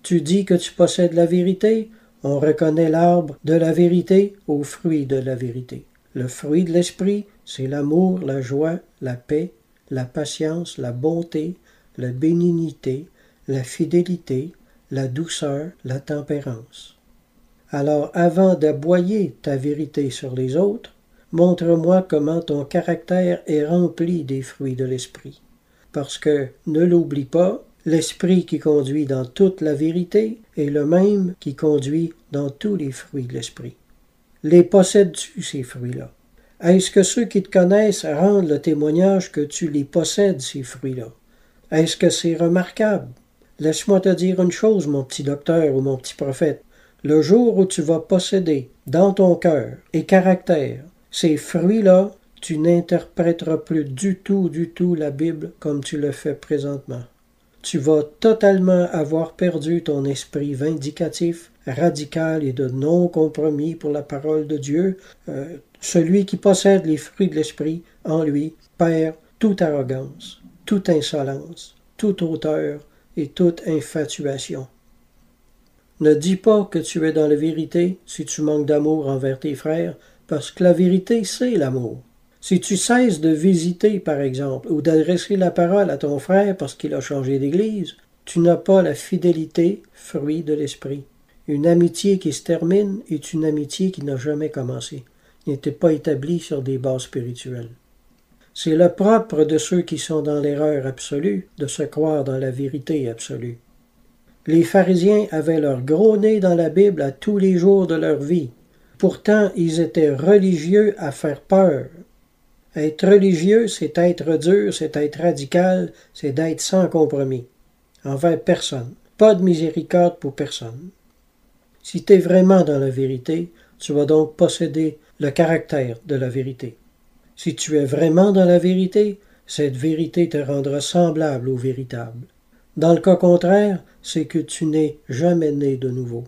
Tu dis que tu possèdes la vérité, on reconnaît l'arbre de la vérité au fruit de la vérité. Le fruit de l'esprit, c'est l'amour, la joie, la paix, la patience, la bonté, la bénignité, la fidélité, la douceur, la tempérance. Alors, avant d'aboyer ta vérité sur les autres, montre-moi comment ton caractère est rempli des fruits de l'esprit. Parce que, ne l'oublie pas, l'esprit qui conduit dans toute la vérité est le même qui conduit dans tous les fruits de l'esprit. Les possèdes-tu, ces fruits-là? Est-ce que ceux qui te connaissent rendent le témoignage que tu les possèdes, ces fruits-là? Est-ce que c'est remarquable? Laisse-moi te dire une chose, mon petit docteur ou mon petit prophète. Le jour où tu vas posséder dans ton cœur et caractère ces fruits-là, tu n'interpréteras plus du tout la Bible comme tu le fais présentement. Tu vas totalement avoir perdu ton esprit vindicatif, radical et de non-compromis pour la parole de Dieu. Celui qui possède les fruits de l'esprit en lui perd toute arrogance, toute insolence, toute hauteur et toute infatuation. Ne dis pas que tu es dans la vérité si tu manques d'amour envers tes frères, parce que la vérité, c'est l'amour. Si tu cesses de visiter, par exemple, ou d'adresser la parole à ton frère parce qu'il a changé d'église, tu n'as pas la fidélité, fruit de l'esprit. Une amitié qui se termine est une amitié qui n'a jamais commencé, n'était pas établie sur des bases spirituelles. C'est le propre de ceux qui sont dans l'erreur absolue de se croire dans la vérité absolue. Les pharisiens avaient leur gros nez dans la Bible à tous les jours de leur vie. Pourtant, ils étaient religieux à faire peur. Être religieux, c'est être dur, c'est être radical, c'est d'être sans compromis. Envers personne. Pas de miséricorde pour personne. Si tu es vraiment dans la vérité, tu vas donc posséder le caractère de la vérité. Si tu es vraiment dans la vérité, cette vérité te rendra semblable au véritable. Dans le cas contraire, c'est que tu n'es jamais né de nouveau.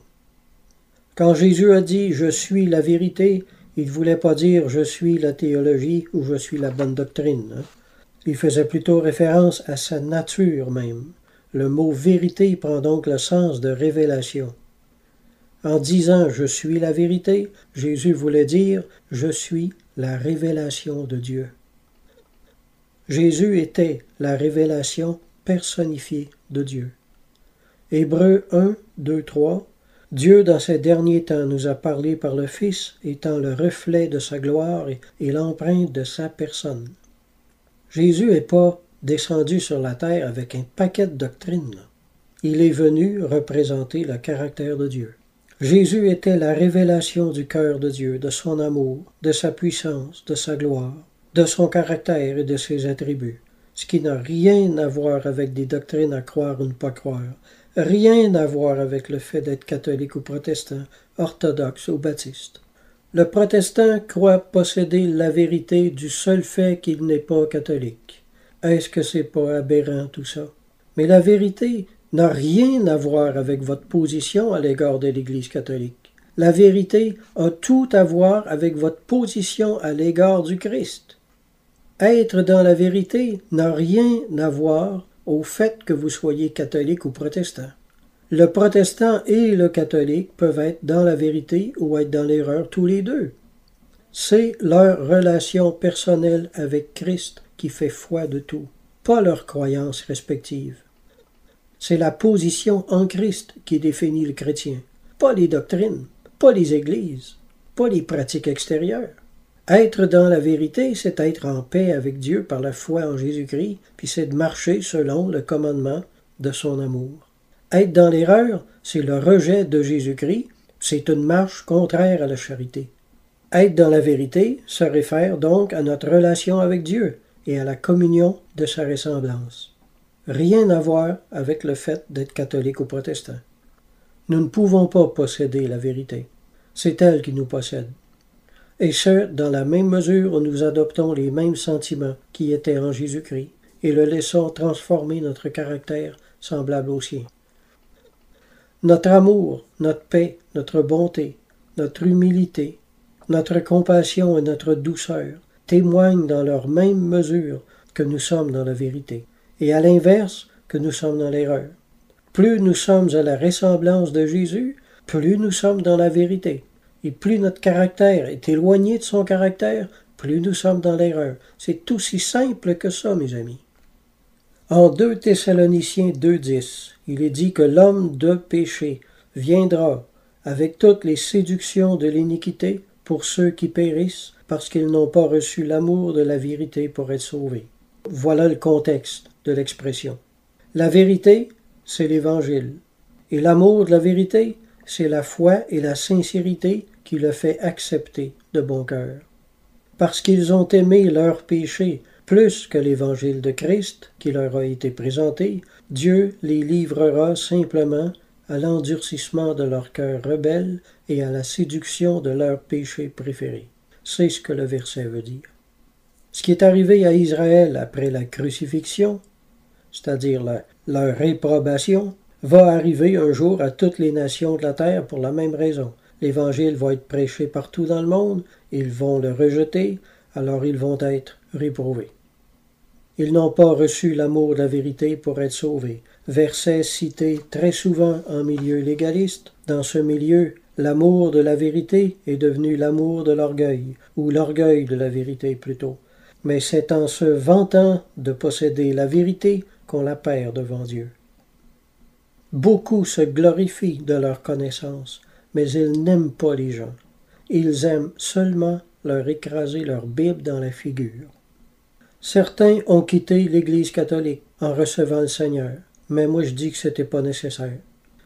Quand Jésus a dit « Je suis la vérité », il ne voulait pas dire « Je suis la théologie » ou « Je suis la bonne doctrine ». Il faisait plutôt référence à sa nature même. Le mot « vérité » prend donc le sens de révélation. En disant « Je suis la vérité », Jésus voulait dire « Je suis la révélation de Dieu ». Jésus était la révélation personnifiée de Dieu. Hébreux 1, 2, 3. Dieu, dans ces derniers temps, nous a parlé par le Fils, étant le reflet de sa gloire et l'empreinte de sa personne. Jésus n'est pas descendu sur la terre avec un paquet de doctrines. Il est venu représenter le caractère de Dieu. Jésus était la révélation du cœur de Dieu, de son amour, de sa puissance, de sa gloire, de son caractère et de ses attributs, ce qui n'a rien à voir avec des doctrines à croire ou ne pas croire, rien à voir avec le fait d'être catholique ou protestant, orthodoxe ou baptiste. Le protestant croit posséder la vérité du seul fait qu'il n'est pas catholique. Est-ce que c'est pas aberrant tout ça? Mais la vérité n'a rien à voir avec votre position à l'égard de l'Église catholique. La vérité a tout à voir avec votre position à l'égard du Christ. Être dans la vérité n'a rien à voir au fait que vous soyez catholique ou protestant. Le protestant et le catholique peuvent être dans la vérité ou être dans l'erreur tous les deux. C'est leur relation personnelle avec Christ qui fait foi de tout, pas leurs croyances respectives. C'est la position en Christ qui définit le chrétien, pas les doctrines, pas les églises, pas les pratiques extérieures. Être dans la vérité, c'est être en paix avec Dieu par la foi en Jésus-Christ, puis c'est de marcher selon le commandement de son amour. Être dans l'erreur, c'est le rejet de Jésus-Christ, c'est une marche contraire à la charité. Être dans la vérité se réfère donc à notre relation avec Dieu et à la communion de sa ressemblance. Rien à voir avec le fait d'être catholique ou protestant. Nous ne pouvons pas posséder la vérité. C'est elle qui nous possède. Et ce, dans la même mesure où nous adoptons les mêmes sentiments qui étaient en Jésus-Christ et le laissons transformer notre caractère semblable au sien. Notre amour, notre paix, notre bonté, notre humilité, notre compassion et notre douceur témoignent dans leur même mesure que nous sommes dans la vérité, et à l'inverse que nous sommes dans l'erreur. Plus nous sommes à la ressemblance de Jésus, plus nous sommes dans la vérité. Et plus notre caractère est éloigné de son caractère, plus nous sommes dans l'erreur. C'est aussi simple que ça, mes amis. En 2 Thessaloniciens 2,10, il est dit que l'homme de péché viendra avec toutes les séductions de l'iniquité pour ceux qui périssent parce qu'ils n'ont pas reçu l'amour de la vérité pour être sauvés. Voilà le contexte de l'expression. La vérité, c'est l'Évangile. Et l'amour de la vérité, c'est la foi et la sincérité qui le fait accepter de bon cœur. Parce qu'ils ont aimé leur péché plus que l'Évangile de Christ qui leur a été présenté, Dieu les livrera simplement à l'endurcissement de leur cœur rebelle et à la séduction de leur péché préféré. C'est ce que le verset veut dire. Ce qui est arrivé à Israël après la crucifixion, c'est-à-dire leur réprobation, va arriver un jour à toutes les nations de la terre pour la même raison. L'Évangile va être prêché partout dans le monde, ils vont le rejeter, alors ils vont être réprouvés. Ils n'ont pas reçu l'amour de la vérité pour être sauvés. Verset cité très souvent en milieu légaliste. Dans ce milieu, l'amour de la vérité est devenu l'amour de l'orgueil, ou l'orgueil de la vérité plutôt. Mais c'est en se vantant de posséder la vérité qu'on la perd devant Dieu. Beaucoup se glorifient de leur connaissance, mais ils n'aiment pas les gens. Ils aiment seulement leur écraser leur Bible dans la figure. Certains ont quitté l'Église catholique en recevant le Seigneur, mais moi je dis que c'était pas nécessaire.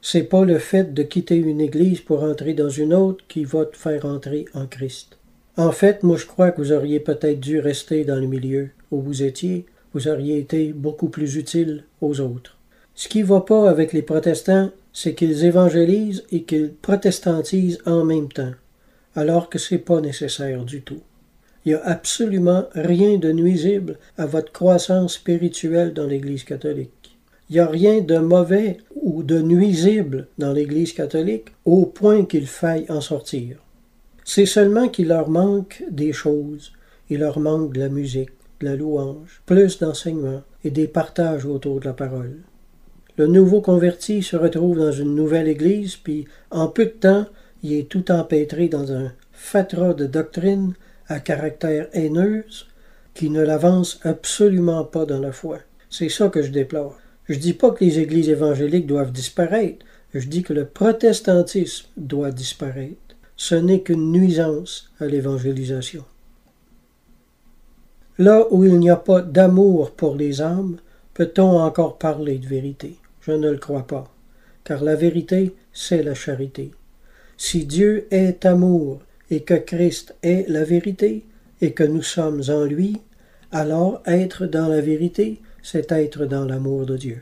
C'est pas le fait de quitter une Église pour entrer dans une autre qui va te faire entrer en Christ. En fait, moi je crois que vous auriez peut-être dû rester dans le milieu où vous étiez, vous auriez été beaucoup plus utile aux autres. Ce qui va pas avec les protestants, c'est qu'ils évangélisent et qu'ils protestantisent en même temps, alors que c'est pas nécessaire du tout. Il n'y a absolument rien de nuisible à votre croissance spirituelle dans l'Église catholique. Il n'y a rien de mauvais ou de nuisible dans l'Église catholique au point qu'il faille en sortir. C'est seulement qu'il leur manque des choses. Il leur manque de la musique, de la louange, plus d'enseignement et des partages autour de la parole. Le nouveau converti se retrouve dans une nouvelle Église, puis en peu de temps, il est tout empêtré dans un fatras de doctrines à caractère haineuse qui ne l'avance absolument pas dans la foi. C'est ça que je déplore. Je dis pas que les églises évangéliques doivent disparaître, je dis que le protestantisme doit disparaître. Ce n'est qu'une nuisance à l'évangélisation. Là où il n'y a pas d'amour pour les âmes, peut-on encore parler de vérité? Je ne le crois pas, car la vérité, c'est la charité. Si Dieu est amour, et que Christ est la vérité, et que nous sommes en lui, alors être dans la vérité, c'est être dans l'amour de Dieu.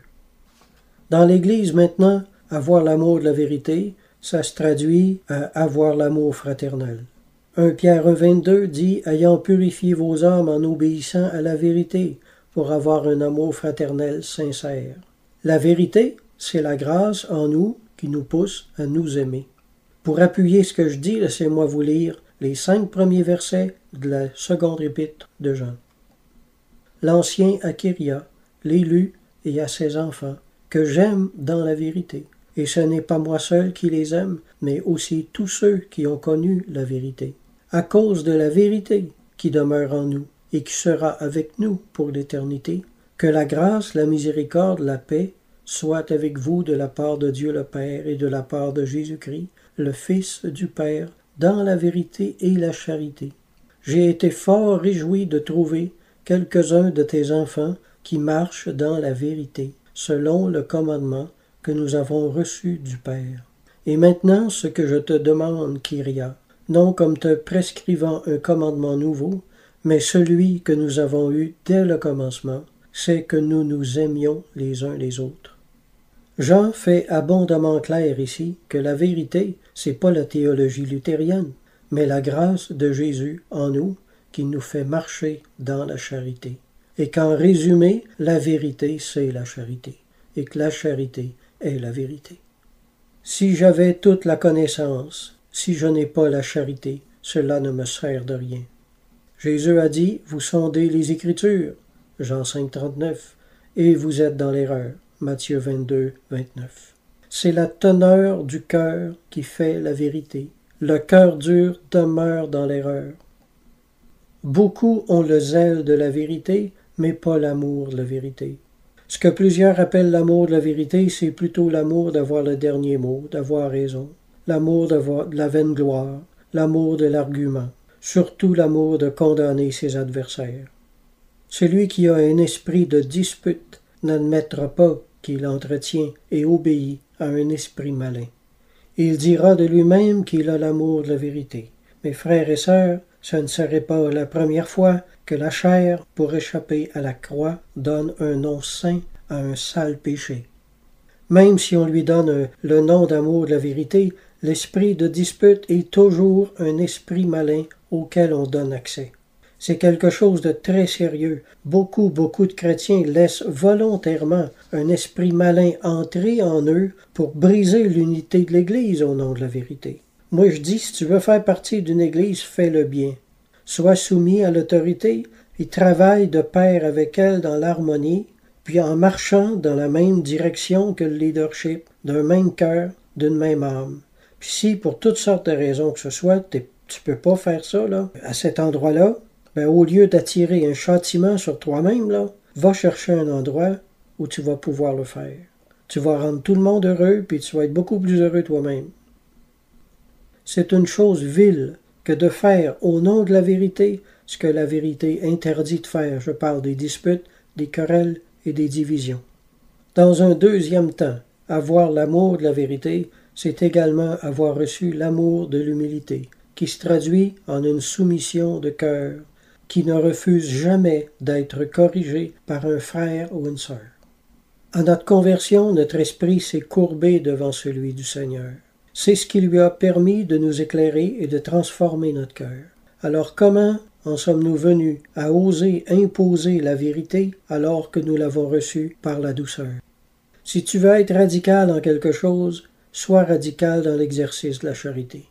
Dans l'Église maintenant, avoir l'amour de la vérité, ça se traduit à avoir l'amour fraternel. 1 Pierre 22 dit « Ayant purifié vos âmes en obéissant à la vérité, pour avoir un amour fraternel sincère. » La vérité, c'est la grâce en nous qui nous pousse à nous aimer. Pour appuyer ce que je dis, laissez-moi vous lire les 5 premiers versets de la seconde épître de Jean. L'Ancien à Kyria, l'élu et à ses enfants, que j'aime dans la vérité. Et ce n'est pas moi seul qui les aime, mais aussi tous ceux qui ont connu la vérité. À cause de la vérité qui demeure en nous, et qui sera avec nous pour l'éternité. Que la grâce, la miséricorde, la paix soit avec vous de la part de Dieu le Père et de la part de Jésus-Christ, le Fils du Père, dans la vérité et la charité. J'ai été fort réjoui de trouver quelques-uns de tes enfants qui marchent dans la vérité, selon le commandement que nous avons reçu du Père. Et maintenant, ce que je te demande, Kyria, non comme te prescrivant un commandement nouveau, mais celui que nous avons eu dès le commencement, c'est que nous nous aimions les uns les autres. Jean fait abondamment clair ici que la vérité, c'est pas la théologie luthérienne, mais la grâce de Jésus en nous qui nous fait marcher dans la charité. Et qu'en résumé, la vérité, c'est la charité, et que la charité est la vérité. Si j'avais toute la connaissance, si je n'ai pas la charité, cela ne me sert de rien. Jésus a dit, vous sondez les Écritures, Jean 5, 39, et vous êtes dans l'erreur, Matthieu 22, 29. C'est la teneur du cœur qui fait la vérité. Le cœur dur demeure dans l'erreur. Beaucoup ont le zèle de la vérité, mais pas l'amour de la vérité. Ce que plusieurs appellent l'amour de la vérité, c'est plutôt l'amour d'avoir le dernier mot, d'avoir raison, l'amour de la vaine gloire, l'amour de l'argument, surtout l'amour de condamner ses adversaires. Celui qui a un esprit de dispute n'admettra pas qu'il entretient et obéit à un esprit malin. Il dira de lui-même qu'il a l'amour de la vérité. Mes frères et sœurs, ce ne serait pas la première fois que la chair, pour échapper à la croix, donne un nom saint à un sale péché. Même si on lui donne le nom d'amour de la vérité, l'esprit de dispute est toujours un esprit malin auquel on donne accès. C'est quelque chose de très sérieux. Beaucoup de chrétiens laissent volontairement un esprit malin entrer en eux pour briser l'unité de l'Église au nom de la vérité. Moi je dis, si tu veux faire partie d'une Église, fais-le bien. Sois soumis à l'autorité et travaille de pair avec elle dans l'harmonie, puis en marchant dans la même direction que le leadership, d'un même cœur, d'une même âme. Puis si, pour toutes sortes de raisons que ce soit, tu peux pas faire ça, là, à cet endroit-là, ben, au lieu d'attirer un châtiment sur toi-même, là, va chercher un endroit où tu vas pouvoir le faire. Tu vas rendre tout le monde heureux, puis tu vas être beaucoup plus heureux toi-même. C'est une chose vile que de faire au nom de la vérité ce que la vérité interdit de faire. Je parle des disputes, des querelles et des divisions. Dans un deuxième temps, avoir l'amour de la vérité, c'est également avoir reçu l'amour de l'humilité, qui se traduit en une soumission de cœur, qui ne refuse jamais d'être corrigé par un frère ou une sœur. À notre conversion, notre esprit s'est courbé devant celui du Seigneur. C'est ce qui lui a permis de nous éclairer et de transformer notre cœur. Alors comment en sommes-nous venus à oser imposer la vérité alors que nous l'avons reçue par la douceur? Si tu veux être radical en quelque chose, sois radical dans l'exercice de la charité.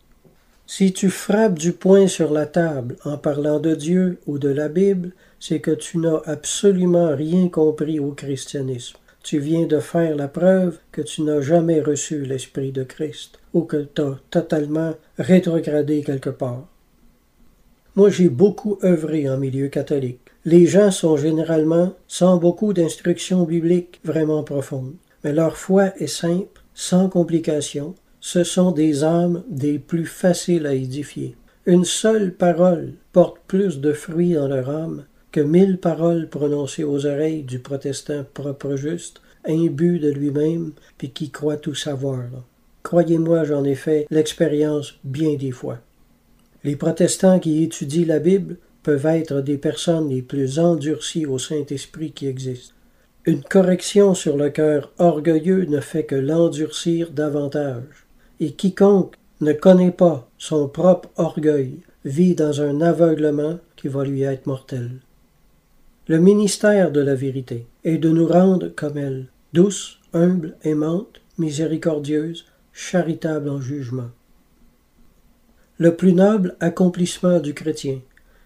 Si tu frappes du poing sur la table en parlant de Dieu ou de la Bible, c'est que tu n'as absolument rien compris au christianisme. Tu viens de faire la preuve que tu n'as jamais reçu l'Esprit de Christ ou que tu as totalement rétrogradé quelque part. Moi, j'ai beaucoup œuvré en milieu catholique. Les gens sont généralement sans beaucoup d'instructions bibliques vraiment profondes, mais leur foi est simple, sans complications. Ce sont des âmes des plus faciles à édifier. Une seule parole porte plus de fruits dans leur âme que 1000 paroles prononcées aux oreilles du protestant propre juste, imbu de lui-même, puis qui croit tout savoir. Là. Croyez-moi, j'en ai fait l'expérience bien des fois. Les protestants qui étudient la Bible peuvent être des personnes les plus endurcies au Saint-Esprit qui existent. Une correction sur le cœur orgueilleux ne fait que l'endurcir davantage. Et quiconque ne connaît pas son propre orgueil vit dans un aveuglement qui va lui être mortel. Le ministère de la vérité est de nous rendre comme elle, douce, humble, aimante, miséricordieuse, charitable en jugement. Le plus noble accomplissement du chrétien,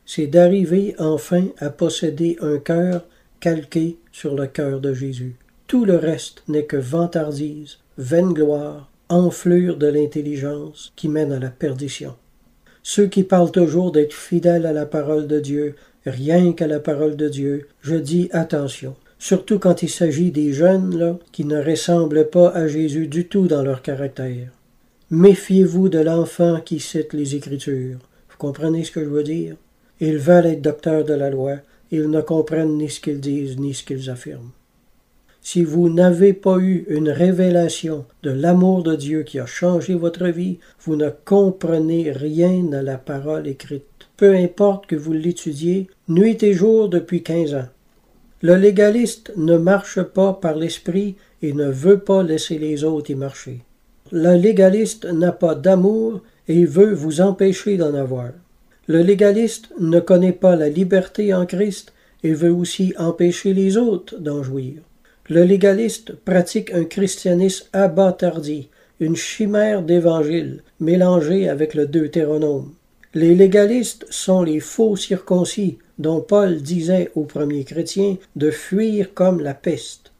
c'est d'arriver enfin à posséder un cœur calqué sur le cœur de Jésus. Tout le reste n'est que vantardise, vaine gloire, enflure de l'intelligence qui mène à la perdition. Ceux qui parlent toujours d'être fidèles à la parole de Dieu rien qu'à la parole de Dieu. Je dis attention. Surtout quand il s'agit des jeunes là, qui ne ressemblent pas à Jésus du tout dans leur caractère. Méfiez-vous de l'enfant qui cite les Écritures. Vous comprenez ce que je veux dire? Ils veulent être docteurs de la loi. Ils ne comprennent ni ce qu'ils disent ni ce qu'ils affirment. Si vous n'avez pas eu une révélation de l'amour de Dieu qui a changé votre vie, vous ne comprenez rien à la parole écrite. Peu importe que vous l'étudiez, nuit et jour depuis 15 ans. Le légaliste ne marche pas par l'esprit et ne veut pas laisser les autres y marcher. Le légaliste n'a pas d'amour et veut vous empêcher d'en avoir. Le légaliste ne connaît pas la liberté en Christ et veut aussi empêcher les autres d'en jouir. Le légaliste pratique un christianisme abattardi, une chimère d'évangile mélangée avec le Deutéronome. Les légalistes sont les faux circoncis dont Paul disait aux premiers chrétiens de fuir comme la peste.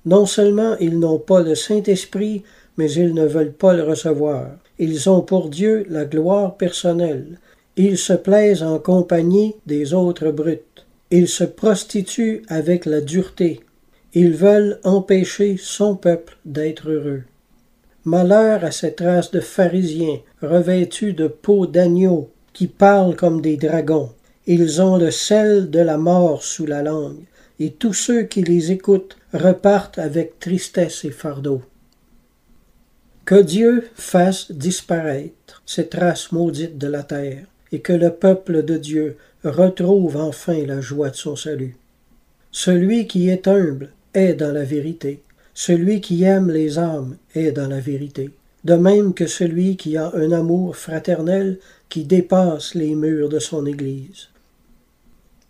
Non seulement ils n'ont pas le Saint-Esprit, mais ils ne veulent pas le recevoir. Ils ont pour Dieu la gloire personnelle. Ils se plaisent en compagnie des autres brutes. Ils se prostituent avec la dureté. Ils veulent empêcher son peuple d'être heureux. Malheur à cette race de pharisiens revêtus de peau d'agneau qui parlent comme des dragons. Ils ont le sel de la mort sous la langue, et tous ceux qui les écoutent repartent avec tristesse et fardeau. Que Dieu fasse disparaître cette race maudite de la terre, et que le peuple de Dieu retrouve enfin la joie de son salut. Celui qui est humble est dans la vérité. Celui qui aime les âmes est dans la vérité. De même que celui qui a un amour fraternel qui dépasse les murs de son Église.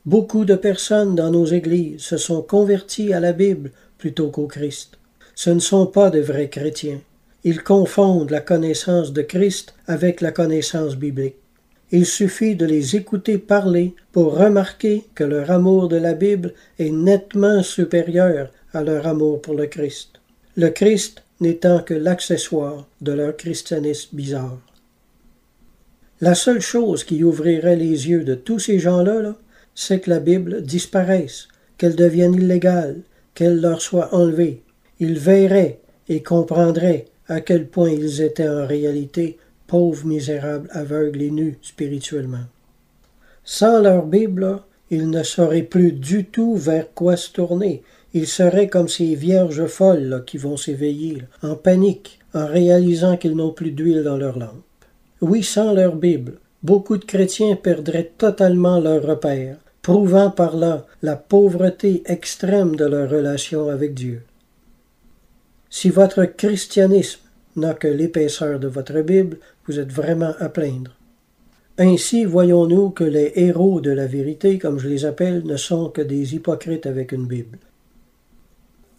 Beaucoup de personnes dans nos églises se sont converties à la Bible plutôt qu'au Christ. Ce ne sont pas de vrais chrétiens. Ils confondent la connaissance de Christ avec la connaissance biblique. Il suffit de les écouter parler pour remarquer que leur amour de la Bible est nettement supérieur à leur amour pour le Christ. Le Christ n'étant que l'accessoire de leur christianisme bizarre. La seule chose qui ouvrirait les yeux de tous ces gens-là, c'est que la Bible disparaisse, qu'elle devienne illégale, qu'elle leur soit enlevée. Ils verraient et comprendraient à quel point ils étaient en réalité pauvres, misérables, aveugles et nus spirituellement. Sans leur Bible, ils ne sauraient plus du tout vers quoi se tourner. Ils seraient comme ces vierges folles qui vont s'éveiller, en panique, en réalisant qu'ils n'ont plus d'huile dans leur lampe. Oui, sans leur Bible, beaucoup de chrétiens perdraient totalement leur repère, prouvant par là la pauvreté extrême de leur relation avec Dieu. Si votre christianisme n'a que l'épaisseur de votre Bible, vous êtes vraiment à plaindre. Ainsi voyons-nous que les héros de la vérité, comme je les appelle, ne sont que des hypocrites avec une Bible.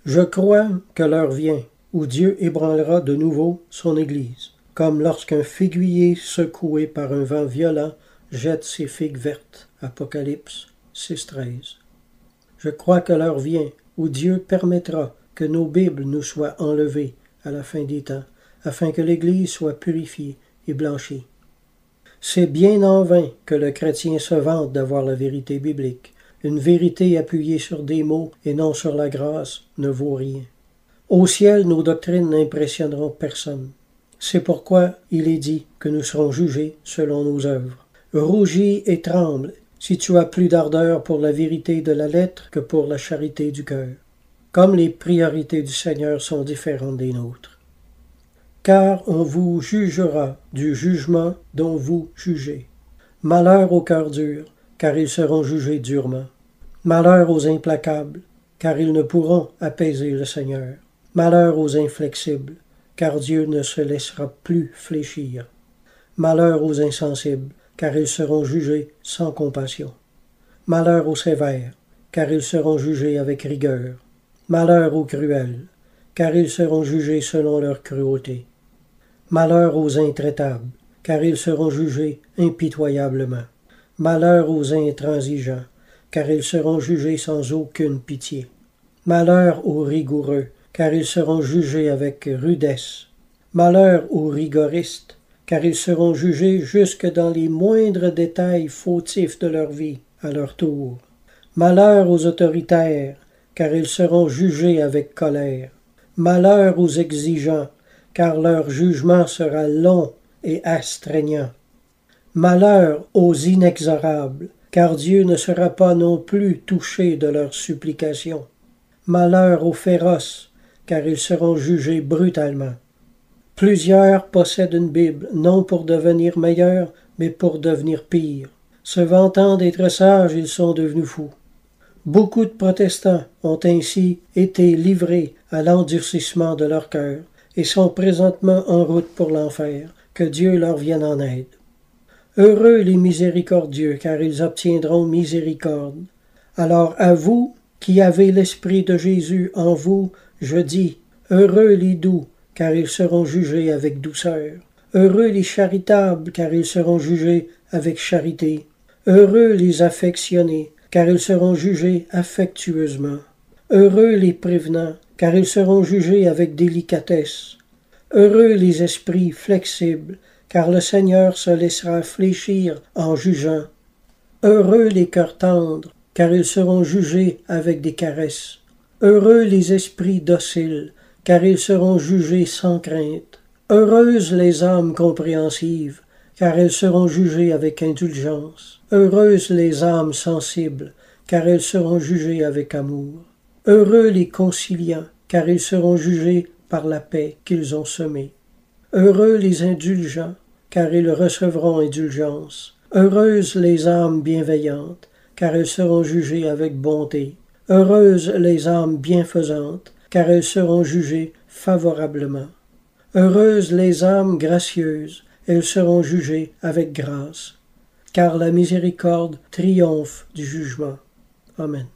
Je crois que l'heure vient où Dieu ébranlera de nouveau son Église, comme lorsqu'un figuier secoué par un vent violent jette ses figues vertes. Apocalypse 6,13. Je crois que l'heure vient où Dieu permettra que nos Bibles nous soient enlevées à la fin des temps, afin que l'Église soit purifiée et blanchie. C'est bien en vain que le chrétien se vante d'avoir la vérité biblique. Une vérité appuyée sur des mots et non sur la grâce ne vaut rien. Au ciel, nos doctrines n'impressionneront personne. C'est pourquoi il est dit que nous serons jugés selon nos œuvres. Rougis et tremble si tu as plus d'ardeur pour la vérité de la lettre que pour la charité du cœur, comme les priorités du Seigneur sont différentes des nôtres. Car on vous jugera du jugement dont vous jugez. Malheur aux cœurs durs, car ils seront jugés durement. Malheur aux implacables, car ils ne pourront apaiser le Seigneur. Malheur aux inflexibles, car Dieu ne se laissera plus fléchir. Malheur aux insensibles, car ils seront jugés sans compassion. Malheur aux sévères, car ils seront jugés avec rigueur. Malheur aux cruels, car ils seront jugés selon leur cruauté. Malheur aux intraitables, car ils seront jugés impitoyablement. Malheur aux intransigeants, car ils seront jugés sans aucune pitié. Malheur aux rigoureux, car ils seront jugés avec rudesse. Malheur aux rigoristes, car ils seront jugés jusque dans les moindres détails fautifs de leur vie. à leur tour. Malheur aux autoritaires, car ils seront jugés avec colère. Malheur aux exigeants, car leur jugement sera long et astreignant. Malheur aux inexorables, car Dieu ne sera pas non plus touché de leurs supplications. Malheur aux féroces, car ils seront jugés brutalement. Plusieurs possèdent une Bible, non pour devenir meilleurs, mais pour devenir pires. Se vantant d'être sages, ils sont devenus fous. Beaucoup de protestants ont ainsi été livrés à l'endurcissement de leur cœur et sont présentement en route pour l'enfer. Que Dieu leur vienne en aide. Heureux les miséricordieux, car ils obtiendront miséricorde. Alors à vous, qui avez l'Esprit de Jésus en vous, je dis, heureux les doux, car ils seront jugés avec douceur. Heureux les charitables, car ils seront jugés avec charité. Heureux les affectionnés, car ils seront jugés affectueusement. Heureux les prévenants, car ils seront jugés avec délicatesse. Heureux les esprits flexibles, car le Seigneur se laissera fléchir en jugeant. Heureux les cœurs tendres, car ils seront jugés avec des caresses. Heureux les esprits dociles, car ils seront jugés sans crainte. Heureuses les âmes compréhensives, car elles seront jugées avec indulgence. Heureuses les âmes sensibles, car elles seront jugées avec amour. Heureux les conciliants, car ils seront jugés par la paix qu'ils ont semée. Heureux les indulgents, car ils recevront indulgence. Heureuses les âmes bienveillantes, car elles seront jugées avec bonté. Heureuses les âmes bienfaisantes, car elles seront jugées favorablement. Heureuses les âmes gracieuses, elles seront jugées avec grâce, car la miséricorde triomphe du jugement. Amen.